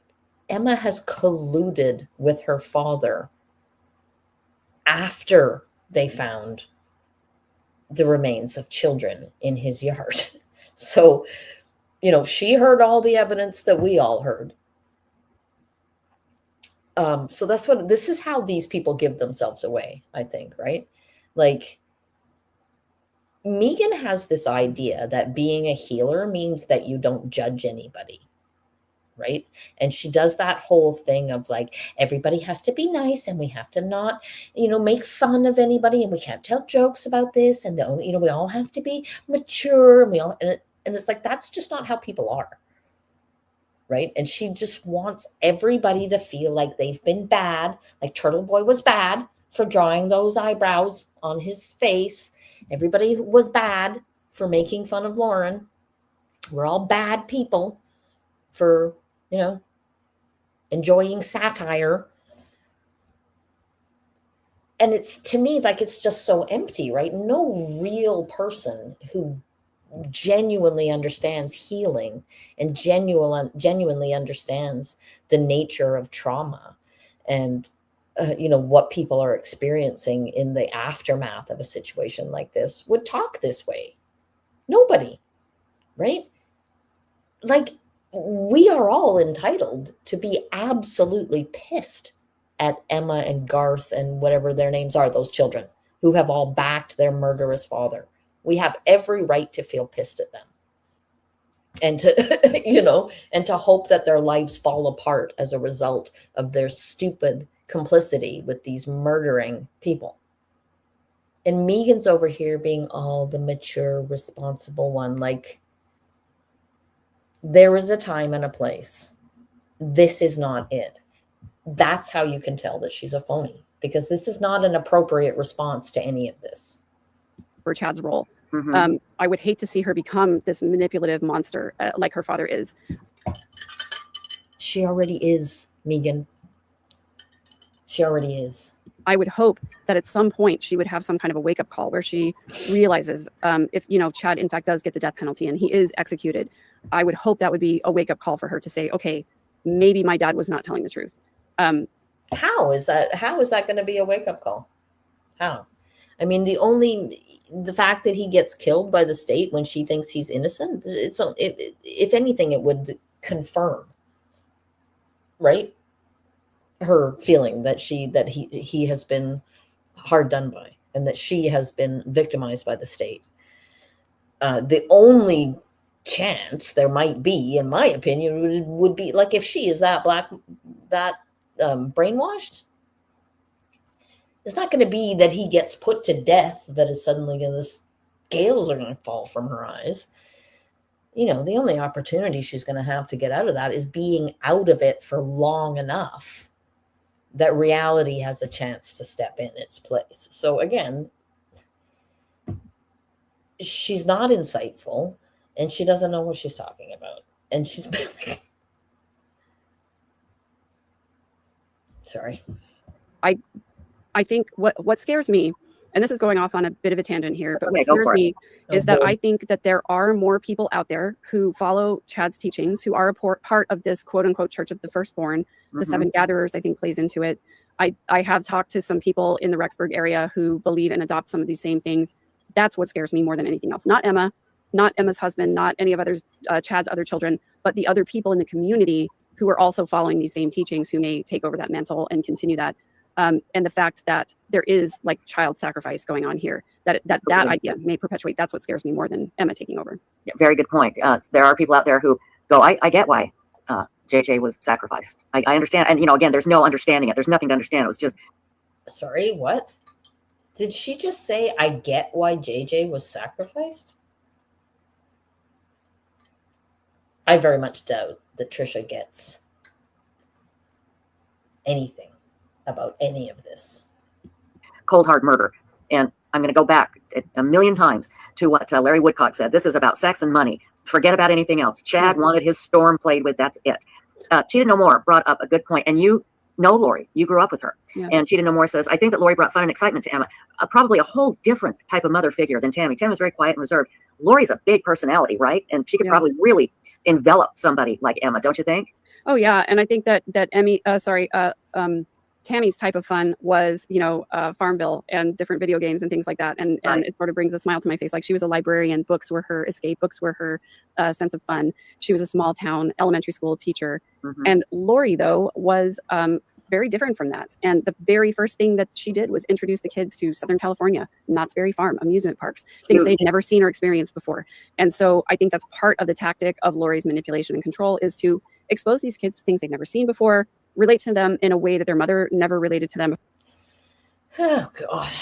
Emma has colluded with her father after they found the remains of children in his yard. So, she heard all the evidence that we all heard. So this is how these people give themselves away, I think, right? Like, Megan has this idea that being a healer means that you don't judge anybody, right? And she does that whole thing of like, everybody has to be nice and we have to not, make fun of anybody, and we can't tell jokes about this, and we all have to be mature, and it's like, that's just not how people are, right? And she just wants everybody to feel like they've been bad, like Turtle Boy was bad for drawing those eyebrows on his face. Everybody was bad for making fun of Lauren. We're all bad people for enjoying satire. And it's, to me, like, it's just so empty, right? No real person who genuinely understands healing and genuinely understands the nature of trauma and what people are experiencing in the aftermath of a situation like this would talk this way. Nobody, right? Like, we are all entitled to be absolutely pissed at Emma and Garth and whatever their names are, those children who have all backed their murderous father. We have every right to feel pissed at them and to, and to hope that their lives fall apart as a result of their stupid complicity with these murdering people. And Megan's over here being all the mature, responsible one. Like, there is a time and a place. This is not it. That's how you can tell that she's a phony, because this is not an appropriate response to any of this. For Chad's role. Mhm. I would hate to see her become this manipulative monster like her father is. She already is, Megan. She already is. I would hope that at some point she would have some kind of a wake-up call where she realizes if Chad in fact does get the death penalty and he is executed, I would hope that would be a wake-up call for her to say, okay, maybe my dad was not telling the truth. How is that going to be a wake-up call? How? I mean, the fact that he gets killed by the state when she thinks he's innocent, if anything, it would confirm, right, her feeling that he has been hard done by, and that she has been victimized by the state. The only chance there might be, in my opinion, would be like if she is that brainwashed. It's not going to be that he gets put to death that is suddenly going to, the scales are going to fall from her eyes. The only opportunity she's going to have to get out of that is being out of it for long enough that reality has a chance to step in its place. So again, she's not insightful, and she doesn't know what she's talking about. And she's sorry. I think what scares me, and this is going off on a bit of a tangent here, but what scares me is that I think that there are more people out there who follow Chad's teachings, who are a part of this quote unquote Church of the Firstborn. The Seven Gatherers, I think, plays into it. I have talked to some people in the Rexburg area who believe and adopt some of these same things. That's what scares me more than anything else. Not Emma, not Emma's husband, not any of Chad's other children, but the other people in the community who are also following these same teachings, who may take over that mantle and continue that. And the fact that there is like child sacrifice going on here, that idea may perpetuate. That's what scares me more than Emma taking over. Yeah, very good point. There are people out there who go, I get why JJ was sacrificed. I understand. And, again, there's no understanding it. There's nothing to understand. It was just. Sorry, what? Did she just say, I get why JJ was sacrificed? I very much doubt that Trisha gets anything about any of this. Cold hard murder. And I'm going to go back a million times to what Larry Woodcock said. This is about sex and money. Forget about anything else. Chad wanted his storm played with. That's it. Cheetah No More brought up a good point. And you know Lori, you grew up with her. Yeah. And Cheetah No More says, I think that Lori brought fun and excitement to Emma. Probably a whole different type of mother figure than Tammy. Tammy was very quiet and reserved. Lori's a big personality, right? And she could probably really envelop somebody like Emma, don't you think? Oh yeah, and I think that Tammy's type of fun was, Farmville and different video games and things like that, and it sort of brings a smile to my face. Like, she was a librarian; books were her escape. Books were her sense of fun. She was a small town elementary school teacher, and Lori though was very different from that. And the very first thing that she did was introduce the kids to Southern California, Knott's Berry Farm, amusement parks, things they'd never seen or experienced before. And so I think that's part of the tactic of Lori's manipulation and control, is to expose these kids to things they've never seen before, relate to them in a way that their mother never related to them. Oh, God.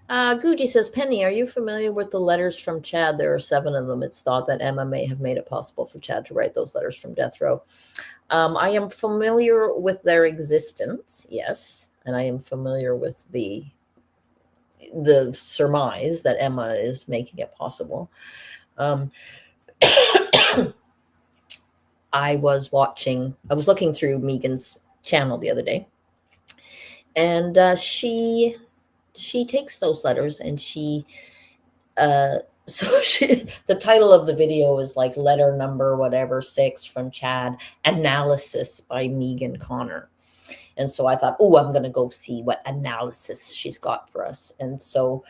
Gucci says, Penny, are you familiar with the letters from Chad? There are 7 of them. It's thought that Emma may have made it possible for Chad to write those letters from death row. I am familiar with their existence, yes. And I am familiar with the surmise that Emma is making it possible. I was looking through Megan's channel the other day, and she takes those letters and the title of the video is like letter number whatever 6 from Chad, analysis by Megan Connor. And so I thought, I'm going to go see what analysis she's got for us. And so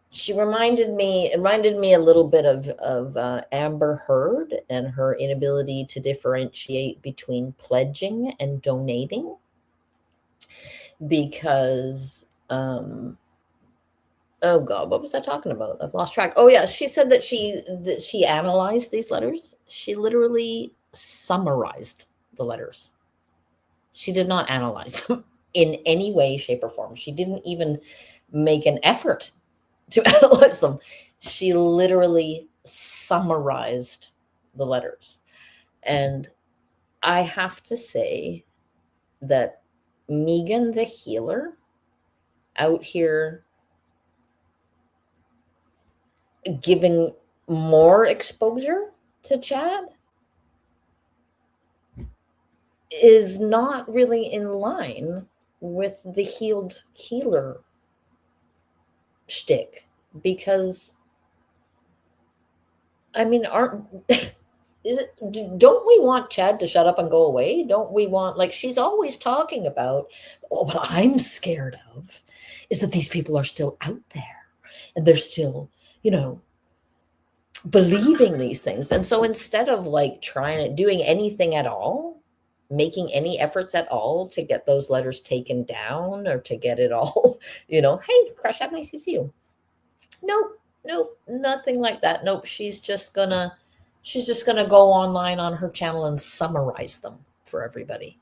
she reminded me a little bit of Amber Heard and her inability to differentiate between pledging and donating, because oh God, what was I talking about? I've lost track. Oh yeah, she said that she analyzed these letters. She literally summarized the letters. She did not analyze them in any way, shape, or form. She didn't even make an effort to analyze them. She literally summarized the letters. And I have to say that Megan the healer out here giving more exposure to Chad is not really in line with the healed healer shtick, because I mean, don't we want Chad to shut up and go away? Don't we want, like, she's always talking about, what I'm scared of is that these people are still out there and they're still, believing these things. And so instead of like doing anything at all, making any efforts at all to get those letters taken down or to get it all, hey, crush out my CCU. Nope, nothing like that. Nope. She's just gonna go online on her channel and summarize them for everybody.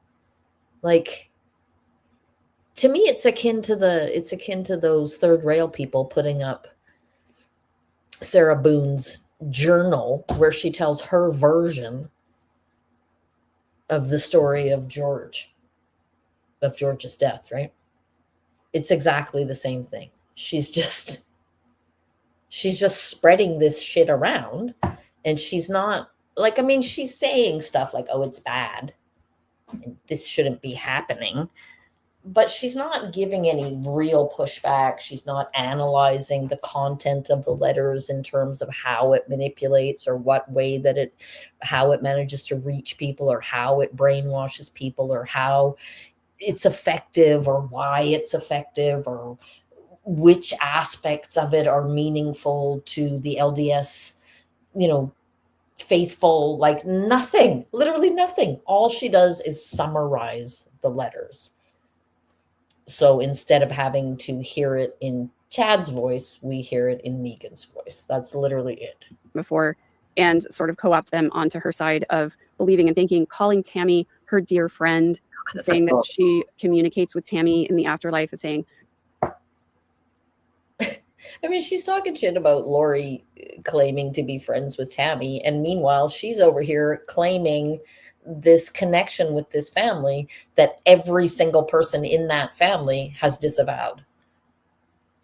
Like, to me, it's akin to those third rail people putting up Sarah Boone's journal where she tells her version of the story of George's death, right? It's exactly the same thing. She's just spreading this shit around, and she's not like, she's saying stuff like, oh, it's bad and this shouldn't be happening, but she's not giving any real pushback. She's not analyzing the content of the letters in terms of how it manipulates or what way how it manages to reach people, or how it brainwashes people, or how it's effective, or why it's effective, or which aspects of it are meaningful to the LDS, faithful. Like, nothing, literally nothing. All she does is summarize the letters. So instead of having to hear it in Chad's voice, we hear it in Megan's voice. That's literally it. Before, and sort of co-opt them onto her side of believing and thinking, calling Tammy her dear friend, saying that she communicates with Tammy in the afterlife, and saying, she's talking shit about Lori claiming to be friends with Tammy. And meanwhile, she's over here claiming this connection with this family that every single person in that family has disavowed.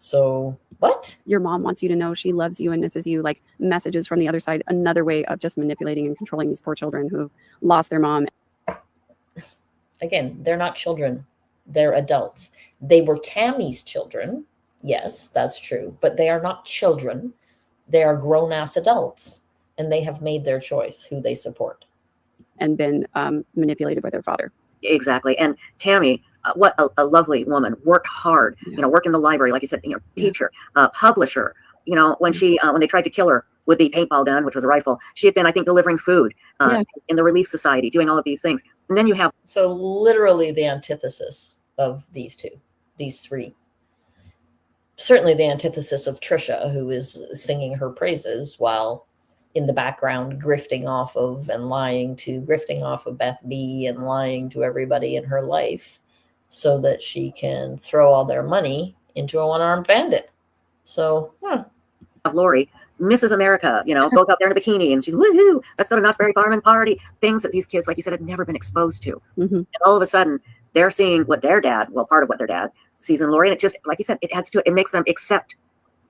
So what? Your mom wants you to know she loves you and misses you, like messages from the other side, another way of just manipulating and controlling these poor children who've lost their mom. Again, they're not children. They're adults. They were Tammy's children. Yes, that's true. But they are not children. They are grown-ass adults. And they have made their choice who they support. And been manipulated by their father. Exactly. And Tammy, what a lovely woman, worked hard, worked in the library, like you said, teacher, publisher, when they tried to kill her with the paintball gun, which was a rifle, she had been, I think, delivering food in the Relief Society, doing all of these things. And then you have. So literally the antithesis of these three. Certainly the antithesis of Trisha, who is singing her praises while in the background grifting off of Beth B and lying to everybody in her life so that she can throw all their money into a one-armed bandit. So, Lori, Mrs. America, goes out there in a bikini and she's woohoo, let's go to Knott's Berry Farm and party. Things that these kids, like you said, had never been exposed to. Mm-hmm. And all of a sudden, they're seeing what their dad, part of what their dad sees in Lori. And it just, like you said, it adds to it. It makes them accept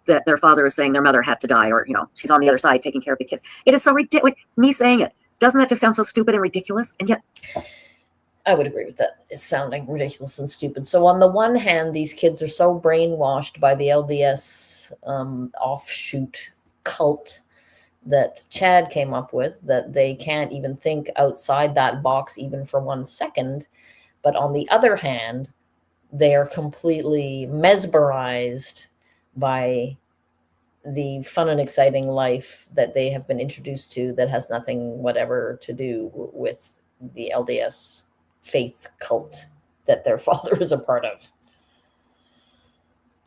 that their father is saying their mother had to die, or, she's on the other side taking care of the kids. It is so ridiculous. Me saying it, doesn't that just sound so stupid and ridiculous? And yet, I would agree with that. It's sounding ridiculous and stupid. So on the one hand, these kids are so brainwashed by the LDS offshoot cult that Chad came up with that they can't even think outside that box even for 1 second. But on the other hand, they are completely mesmerized by the fun and exciting life that they have been introduced to that has nothing whatever to do with the LDS faith cult that their father is a part of.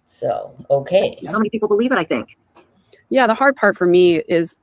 So, okay. So many people believe it, I think. Yeah, the hard part for me is,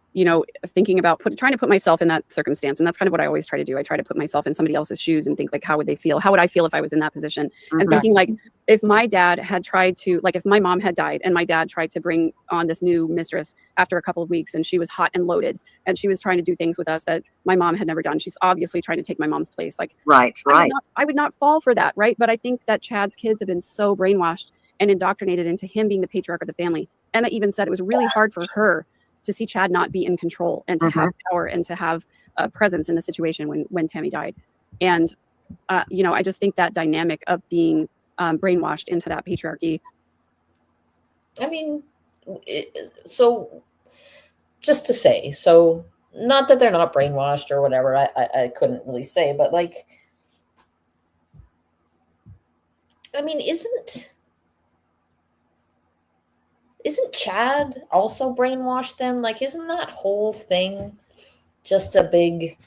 thinking about trying to put myself in that circumstance. And that's kind of what I always try to do. I try to put myself in somebody else's shoes and think, like, how would they feel? How would I feel if I was in that position? Mm-hmm. And thinking, like, if my dad had tried to, like, if my mom had died and my dad tried to bring on this new mistress after a couple of weeks and she was hot and loaded and she was trying to do things with us that my mom had never done. She's obviously trying to take my mom's place. Like, right. I would not fall for that, right? But I think that Chad's kids have been so brainwashed and indoctrinated into him being the patriarch of the family. Emma even said it was really hard for her to see Chad not be in control and to have power and to have a presence in the situation when Tammy died. And, I just think that dynamic of being brainwashed into that patriarchy. I mean, so just to say, so not that they're not brainwashed or whatever, I couldn't really say, but like, I mean, isn't Chad also brainwashed then? Like, isn't that whole thing just a big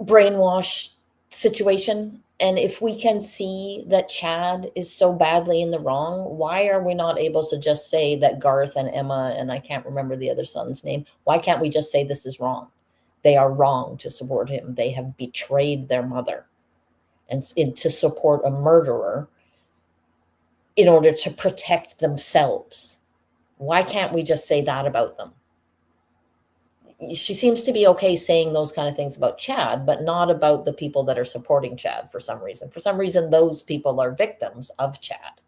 brainwash situation? And if we can see that Chad is so badly in the wrong, why are we not able to just say that Garth and Emma, and I can't remember the other son's name, why can't we just say this is wrong? They are wrong to support him. They have betrayed their mother. And to support a murderer in order to protect themselves. Why can't we just say that about them? She seems to be okay saying those kind of things about Chad, but not about the people that are supporting Chad for some reason. For some reason, those people are victims of Chad.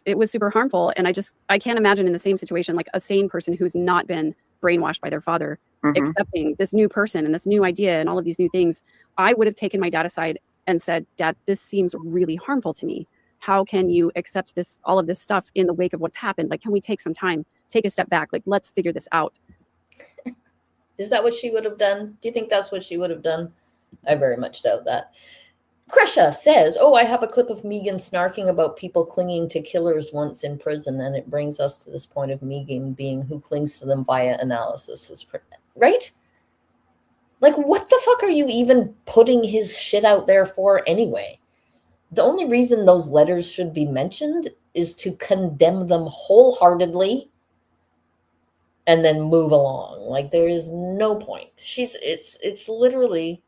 It was super harmful. And I can't imagine in the same situation, like a sane person who's not been brainwashed by their father, accepting this new person and this new idea and all of these new things. I would have taken my dad aside and said, Dad, this seems really harmful to me. How can you accept all of this stuff in the wake of what's happened? Like, can we take some time, take a step back? Like, let's figure this out. Is that what she would have done? Do you think that's what she would have done? I very much doubt that. Kresha says, I have a clip of Megan snarking about people clinging to killers once in prison. And it brings us to this point of Megan being who clings to them via analysis. Right? Like, what the fuck are you even putting his shit out there for anyway? The only reason those letters should be mentioned is to condemn them wholeheartedly and then move along. Like, there is no point. It's literally,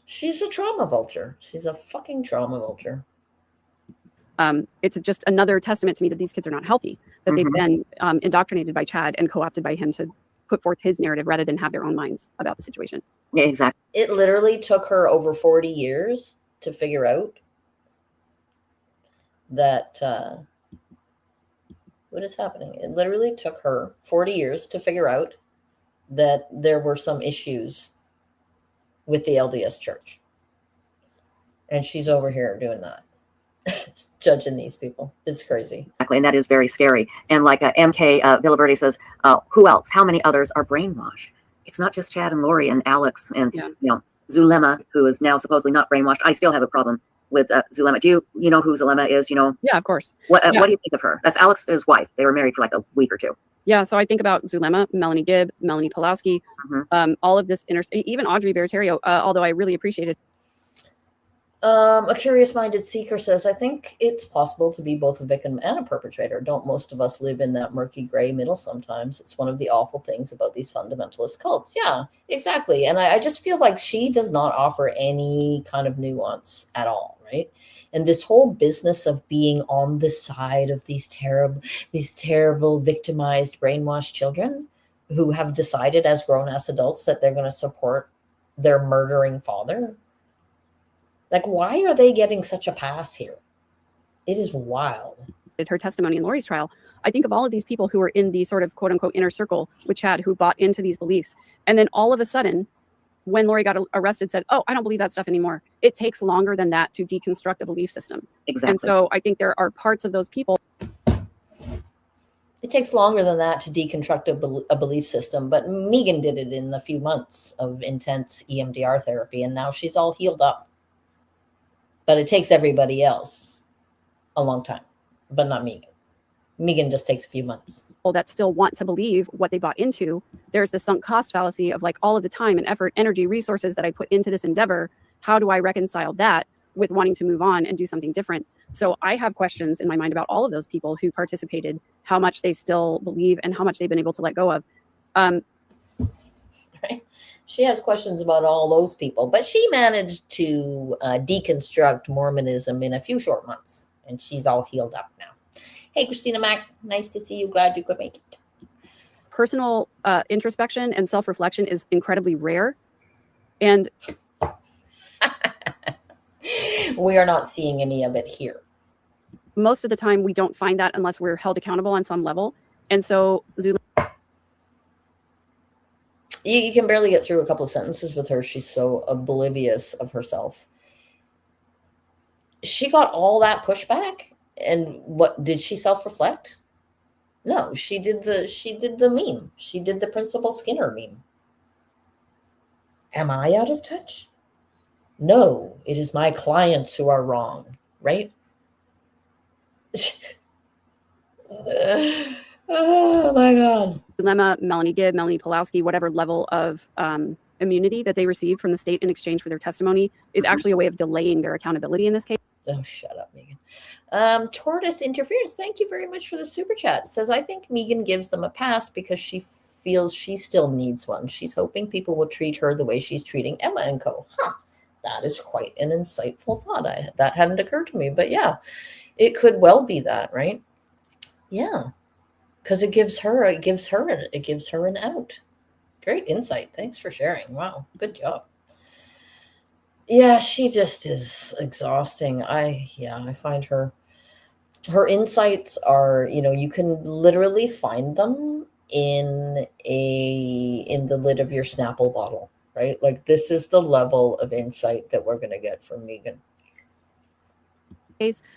she's a trauma vulture. She's a fucking trauma vulture. It's just another testament to me that these kids are not healthy, that they've been indoctrinated by Chad and co-opted by him to put forth his narrative rather than have their own minds about the situation. Yeah, exactly. It literally took her over 40 years to figure out that what is happening? It literally took her 40 years to figure out that there were some issues with the LDS church. And she's over here doing that, judging these people. It's crazy. Exactly, and that is very scary. And like MK Villaverde says, who else? How many others are brainwashed? It's not just Chad and Lori and Alex and Zulema, who is now supposedly not brainwashed. I still have a problem with Zulema. Do you know who Zulema is? Yeah, of course. What do you think of her? That's Alex's wife. They were married for like a week or two. Yeah, so I think about Zulema, Melanie Gibb, Melanie Pulaski, all of this even Audrey Bertario, although I really appreciated. A curious-minded seeker says, I think it's possible to be both a victim and a perpetrator. Don't most of us live in that murky gray middle sometimes? It's one of the awful things about these fundamentalist cults. Yeah, exactly. And I just feel like she does not offer any kind of nuance at all, right? And this whole business of being on the side of these terrible victimized, brainwashed children who have decided as grown-ass adults that they're going to support their murdering father. Like, why are they getting such a pass here? It is wild. Her testimony in Lori's trial, I think of all of these people who were in the sort of quote unquote inner circle with Chad who bought into these beliefs. And then all of a sudden, when Lori got arrested, said, oh, I don't believe that stuff anymore. It takes longer than that to deconstruct a belief system. Exactly. And so I think there are parts of those people. It takes longer than that to deconstruct a belief system, but Megan did it in a few months of intense EMDR therapy, and now she's all healed up. But it takes everybody else a long time, but not Megan. Megan just takes a few months. People that still want to believe what they bought into, there's the sunk cost fallacy of like all of the time and effort, energy, resources that I put into this endeavor. How do I reconcile that with wanting to move on and do something different? So I have questions in my mind about all of those people who participated, how much they still believe and how much they've been able to let go of. Right? She has questions about all those people, but she managed to deconstruct Mormonism in a few short months, and she's all healed up now. Hey, Christina Mack, nice to see you. Glad you could make it. Personal introspection and self-reflection is incredibly rare. And we are not seeing any of it here. Most of the time, we don't find that unless we're held accountable on some level. And so you can barely get through a couple of sentences with her. She's so oblivious of herself. She got all that pushback, and what did she self-reflect? No, she did the meme. She did the Principal Skinner meme. Am I out of touch? No, it is my clients who are wrong, right? Oh my God. Zulema, Melanie Gibb, Melanie Pulaski, whatever level of immunity that they received from the state in exchange for their testimony is actually a way of delaying their accountability in this case. Oh, shut up, Megan. Tortoise Interference, thank you very much for the super chat. It says, I think Megan gives them a pass because she feels she still needs one. She's hoping people will treat her the way she's treating Emma and co. Huh. That is quite an insightful thought. That hadn't occurred to me, but yeah, it could well be that, right? Yeah. Because it gives her an out. Great insight. Thanks for sharing. Wow, good job. Yeah, she just is exhausting. I find her insights are, you can literally find them in the lid of your Snapple bottle, right? Like, this is the level of insight that we're going to get from Megan.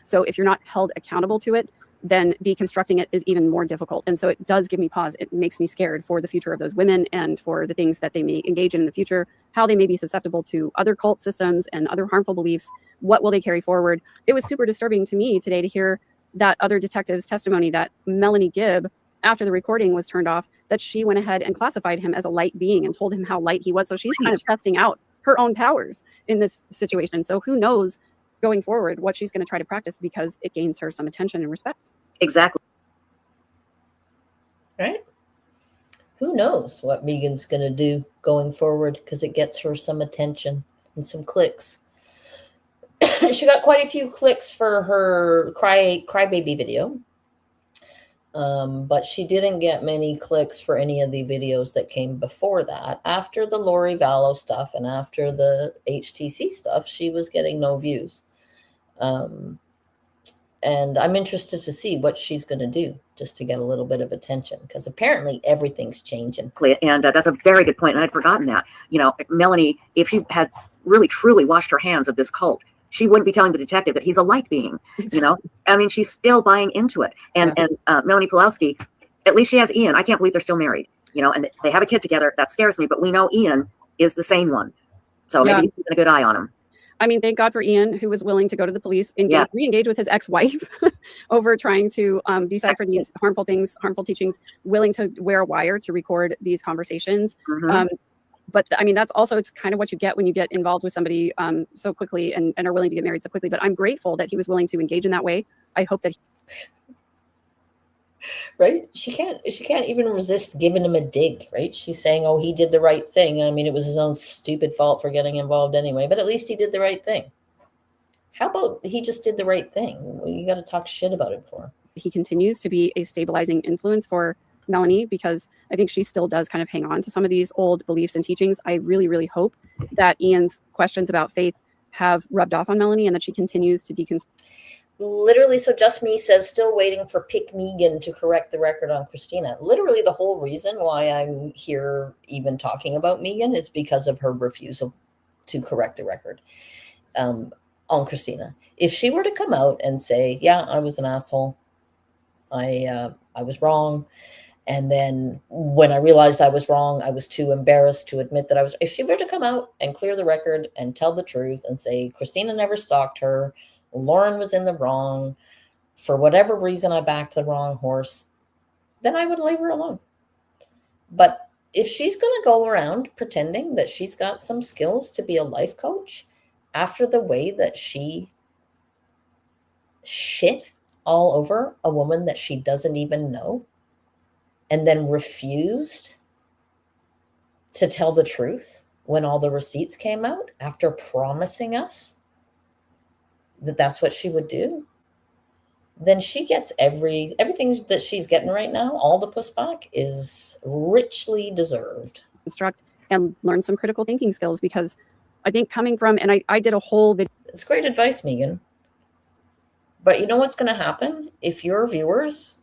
So if you're not held accountable to it, then deconstructing it is even more difficult. And so it does give me pause. It makes me scared for the future of those women and for the things that they may engage in the future, how they may be susceptible to other cult systems and other harmful beliefs. What will they carry forward? It was super disturbing to me today to hear that other detective's testimony that Melanie Gibb, after the recording was turned off, that she went ahead and classified him as a light being and told him how light he was. So she's kind of testing out her own powers in this situation. So who knows going forward what she's going to try to practice because it gains her some attention and respect. Exactly. Right? Who knows what Megan's going to do going forward because it gets her some attention and some clicks. She got quite a few clicks for her crybaby video. But she didn't get many clicks for any of the videos that came before that. After the Lori Vallow stuff and after the HTC stuff, she was getting no views. And I'm interested to see what she's going to do just to get a little bit of attention, because apparently everything's changing. And that's a very good point, and I'd forgotten that. You know, Melanie, if she had really truly washed her hands of this cult, she wouldn't be telling the detective that he's a light being. You know, I mean, she's still buying into it. And Melanie Pulowski, at least she has Ian. I can't believe they're still married. You know, and they have a kid together. That scares me. But we know Ian is the sane one, so maybe he's keeping a good eye on him. I mean, thank God for Ian, who was willing to go to the police, re-engage with his ex-wife over trying to decipher these harmful things, harmful teachings, willing to wear a wire to record these conversations. But I mean, that's also, it's kind of what you get when you get involved with somebody so quickly and are willing to get married so quickly. But I'm grateful that he was willing to engage in that way. I hope that right? She can't even resist giving him a dig, right? She's saying, oh, he did the right thing. I mean, it was his own stupid fault for getting involved anyway, but at least he did the right thing. How about he just did the right thing? What you got to talk shit about him for? He continues to be a stabilizing influence for Melanie, because I think she still does kind of hang on to some of these old beliefs and teachings. I really, really hope that Ian's questions about faith have rubbed off on Melanie and that she continues to deconstruct. Literally, so Just Me says, still waiting for Pick Megan to correct the record on Christina. Literally, the whole reason why I'm here even talking about Megan is because of her refusal to correct the record on Christina. If she were to come out and say, yeah, I was an asshole, I was wrong, and then when I realized I was wrong, I was too embarrassed to admit that I was, if she were to come out and clear the record and tell the truth and say, Christina never stalked her, Lauren was in the wrong, for whatever reason I backed the wrong horse, then I would leave her alone. But if she's going to go around pretending that she's got some skills to be a life coach after the way that she shit all over a woman that she doesn't even know, and then refused to tell the truth when all the receipts came out after promising us that that's what she would do, then she gets everything that she's getting right now. All the pushback is richly deserved. Construct and learn some critical thinking skills, because I think coming from, and I did a whole video. It's great advice, Megan. But you know what's going to happen? If your viewers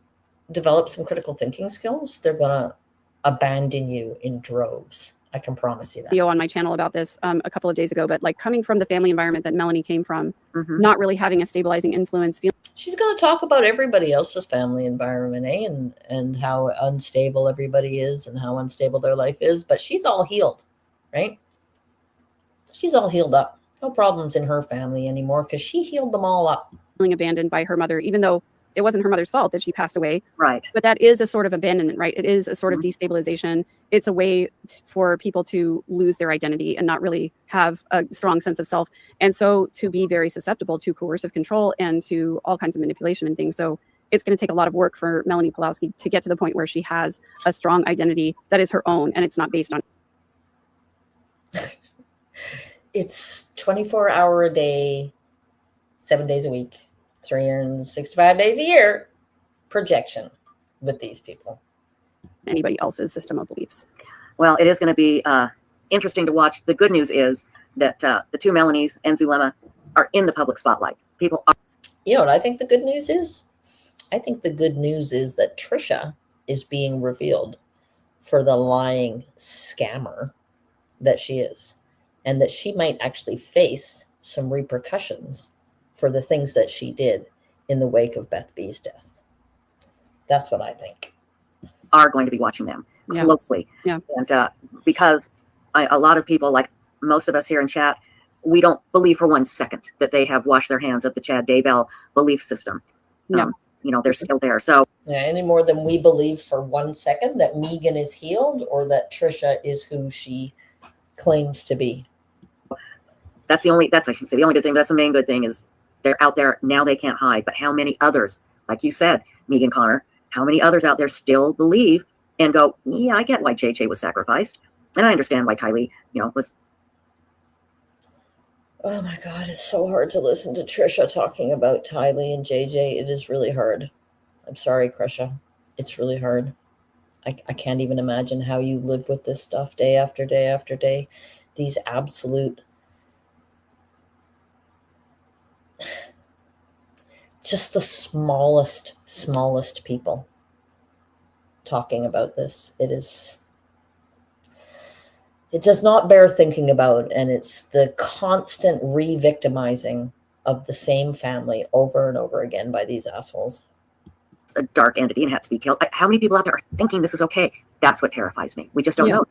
develop some critical thinking skills, they're going to abandon you in droves. I can promise you that. Video on my channel about this a couple of days ago, but like coming from the family environment that Melanie came from, not really having a stabilizing influence. She's going to talk about everybody else's family environment, and how unstable everybody is and how unstable their life is. But she's all healed, right? She's all healed up. No problems in her family anymore because she healed them all up. Feeling abandoned by her mother, even though it wasn't her mother's fault that she passed away. Right. But that is a sort of abandonment, right? It is a sort of destabilization. It's a way for people to lose their identity and not really have a strong sense of self. And so to be very susceptible to coercive control and to all kinds of manipulation and things. So it's going to take a lot of work for Melanie Pulowski to get to the point where she has a strong identity that is her own and it's not based on. It's 24-hour a day, 7 days a week, 365 days a year projection with these people. Anybody else's system of beliefs. Well, it is going to be interesting to watch. The good news is that the two Melanies and Zulema are in the public spotlight. People are. You know what I think the good news is? I think the good news is that Trisha is being revealed for the lying scammer that she is, and that she might actually face some repercussions for the things that she did in the wake of Beth B's death. That's what I think. Are going to be watching them closely. Yeah. And because a lot of people, like most of us here in chat, we don't believe for 1 second that they have washed their hands of the Chad Daybell belief system. Yeah. You know, they're still there. So yeah, any more than we believe for 1 second that Megan is healed or that Trisha is who she claims to be. that's the only good thing. That's the main good thing is they're out there now. They can't hide. But how many others, like you said, Megan Connor, how many others out there still believe and go, yeah, I get why JJ was sacrificed. And I understand why Tylee, was. Oh my God, it's so hard to listen to Trisha talking about Tylee and JJ. It is really hard. I'm sorry, Krisha. It's really hard. I can't even imagine how you live with this stuff day after day after day. These absolute, just the smallest people talking about this. It does not bear thinking about. And it's the constant re-victimizing of the same family over and over again by these assholes. A dark entity and had to be killed. How many people out there are thinking this is okay? That's what terrifies me. We just don't know.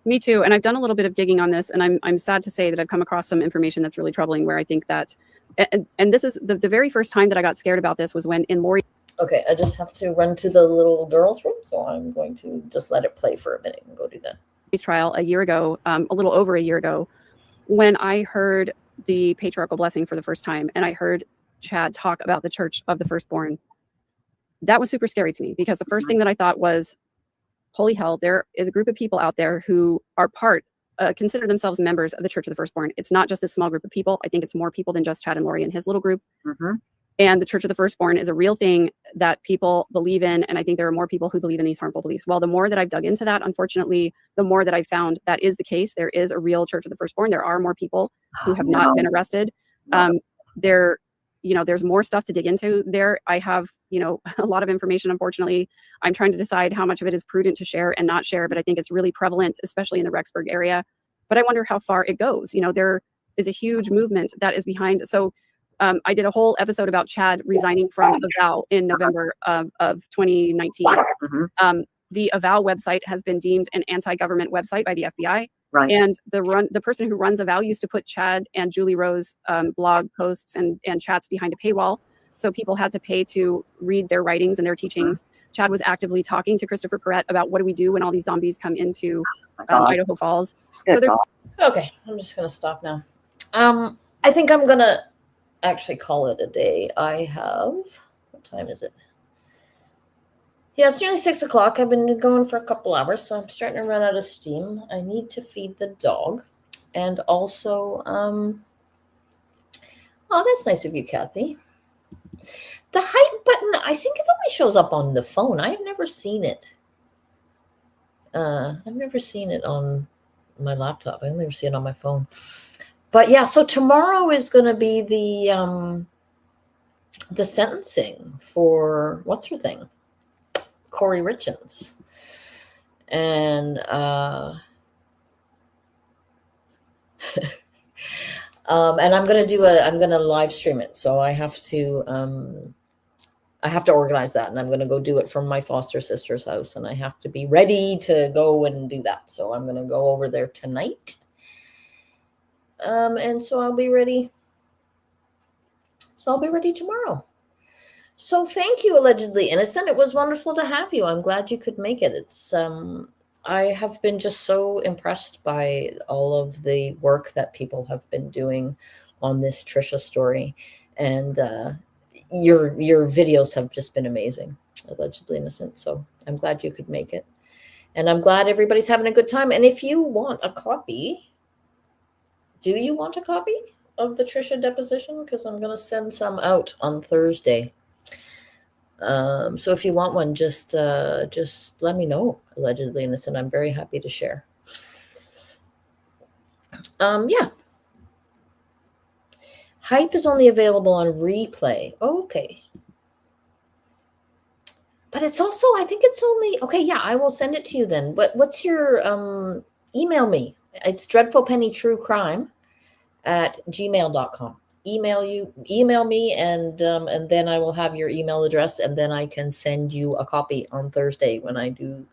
Me too. And I've done a little bit of digging on this, and I'm sad to say that I've come across some information that's really troubling, where I think that, and this is the very first time that I got scared about this was when in Lori. Okay, I just have to run to the little girls' room, so I'm going to just let it play for a minute and go do that. Trial a year ago, a little over a year ago, when I heard the patriarchal blessing for the first time, and I heard Chad talk about the Church of the Firstborn. That was super scary to me, because the first thing that I thought was, holy hell, there is a group of people out there who are consider themselves members of the Church of the Firstborn. It's not just a small group of people. I think it's more people than just Chad and Lori and his little group. And the Church of the Firstborn is a real thing that people believe in. And I think there are more people who believe in these harmful beliefs. Well, the more that I've dug into that, unfortunately, the more that I've found that is the case. There is a real Church of the Firstborn. There are more people who have not been arrested. There's more stuff to dig into there. I have, a lot of information, unfortunately. I'm trying to decide how much of it is prudent to share and not share, but I think it's really prevalent, especially in the Rexburg area. But I wonder how far it goes. There is a huge movement that is behind. So I did a whole episode about Chad resigning from Avow in November of 2019. The Avow website has been deemed an anti-government website by the FBI. Right. And the person who runs Avow used to put Chad and Julie Rose blog posts and chats behind a paywall. So people had to pay to read their writings and their teachings. Chad was actively talking to Christopher Perrette about what do we do when all these zombies come into Idaho Falls. Okay, I'm just going to stop now. I think I'm going to actually call it a day. I have, what time is it? Yeah, it's nearly 6 o'clock. I've been going for a couple hours, so I'm starting to run out of steam. I need to feed the dog. And also, oh, that's nice of you, Kathy. The hype button, I think it only shows up on the phone. I've never seen it. I've never seen it on my laptop. I've never seen it on my phone. But yeah, so tomorrow is going to be the sentencing for, what's her thing? Corey Richins. And and I'm going to live stream it. So I have to organize that, and I'm going to go do it from my foster sister's house, and I have to be ready to go and do that. So I'm going to go over there tonight. And so I'll be ready. So I'll be ready tomorrow. So thank you, Allegedly Innocent. It was wonderful to have you. I'm glad you could make it. It's I have been just so impressed by all of the work that people have been doing on this Trisha story. And your videos have just been amazing, Allegedly Innocent. So I'm glad you could make it. And I'm glad everybody's having a good time. And if you want a copy, do you want a copy of the Trisha deposition? Because I'm going to send some out on Thursday. So if you want one, just let me know, Allegedly Innocent. I'm very happy to share. Yeah. Hype is only available on replay. Okay. But it's also, I think it's only, okay, yeah, I will send it to you then. But what's your, email me. It's dreadfulpennytruecrime@gmail.com. Email me, and then I will have your email address, and then I can send you a copy on Thursday when I do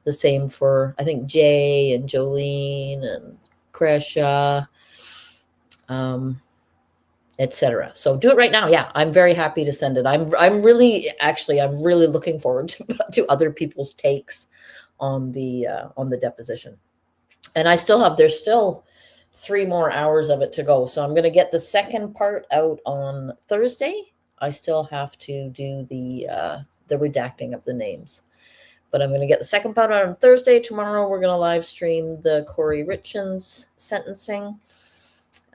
the same for, I think, Jay and Jolene and Kresha, etc. So do it right now. Yeah, I'm very happy to send it. I'm really looking forward to other people's takes on the deposition. And there's still 3 more hours of it to go. So I'm going to get the second part out on Thursday. I still have to do the redacting of the names, but I'm going to get the second part out on Thursday. Tomorrow we're going to live stream the Corey Richins sentencing.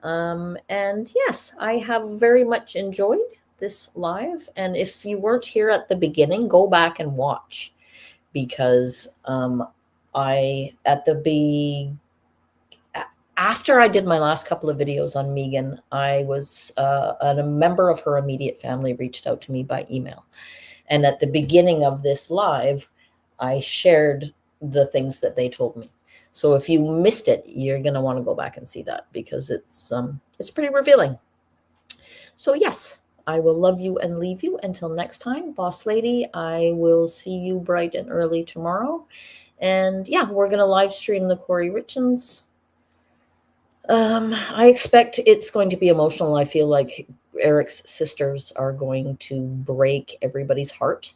And yes, I have very much enjoyed this live. And if you weren't here at the beginning, go back and watch, because after I did my last couple of videos on Megan, I was a member of her immediate family reached out to me by email. And at the beginning of this live, I shared the things that they told me. So if you missed it, you're going to want to go back and see that, because it's pretty revealing. So yes, I will love you and leave you until next time. Boss lady, I will see you bright and early tomorrow. And yeah, we're going to live stream the Corey Richens. I expect it's going to be emotional. I feel like Eric's sisters are going to break everybody's heart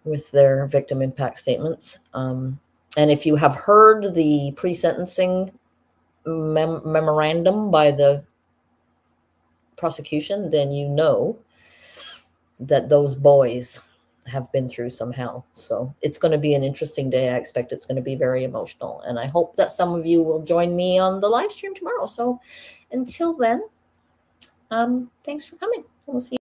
with their victim impact statements. And if you have heard the pre-sentencing memorandum by the prosecution, then you know that those boys have been through some hell. So it's going to be an interesting day. I expect it's going to be very emotional. And I hope that some of you will join me on the live stream tomorrow. So until then, thanks for coming. We'll see you.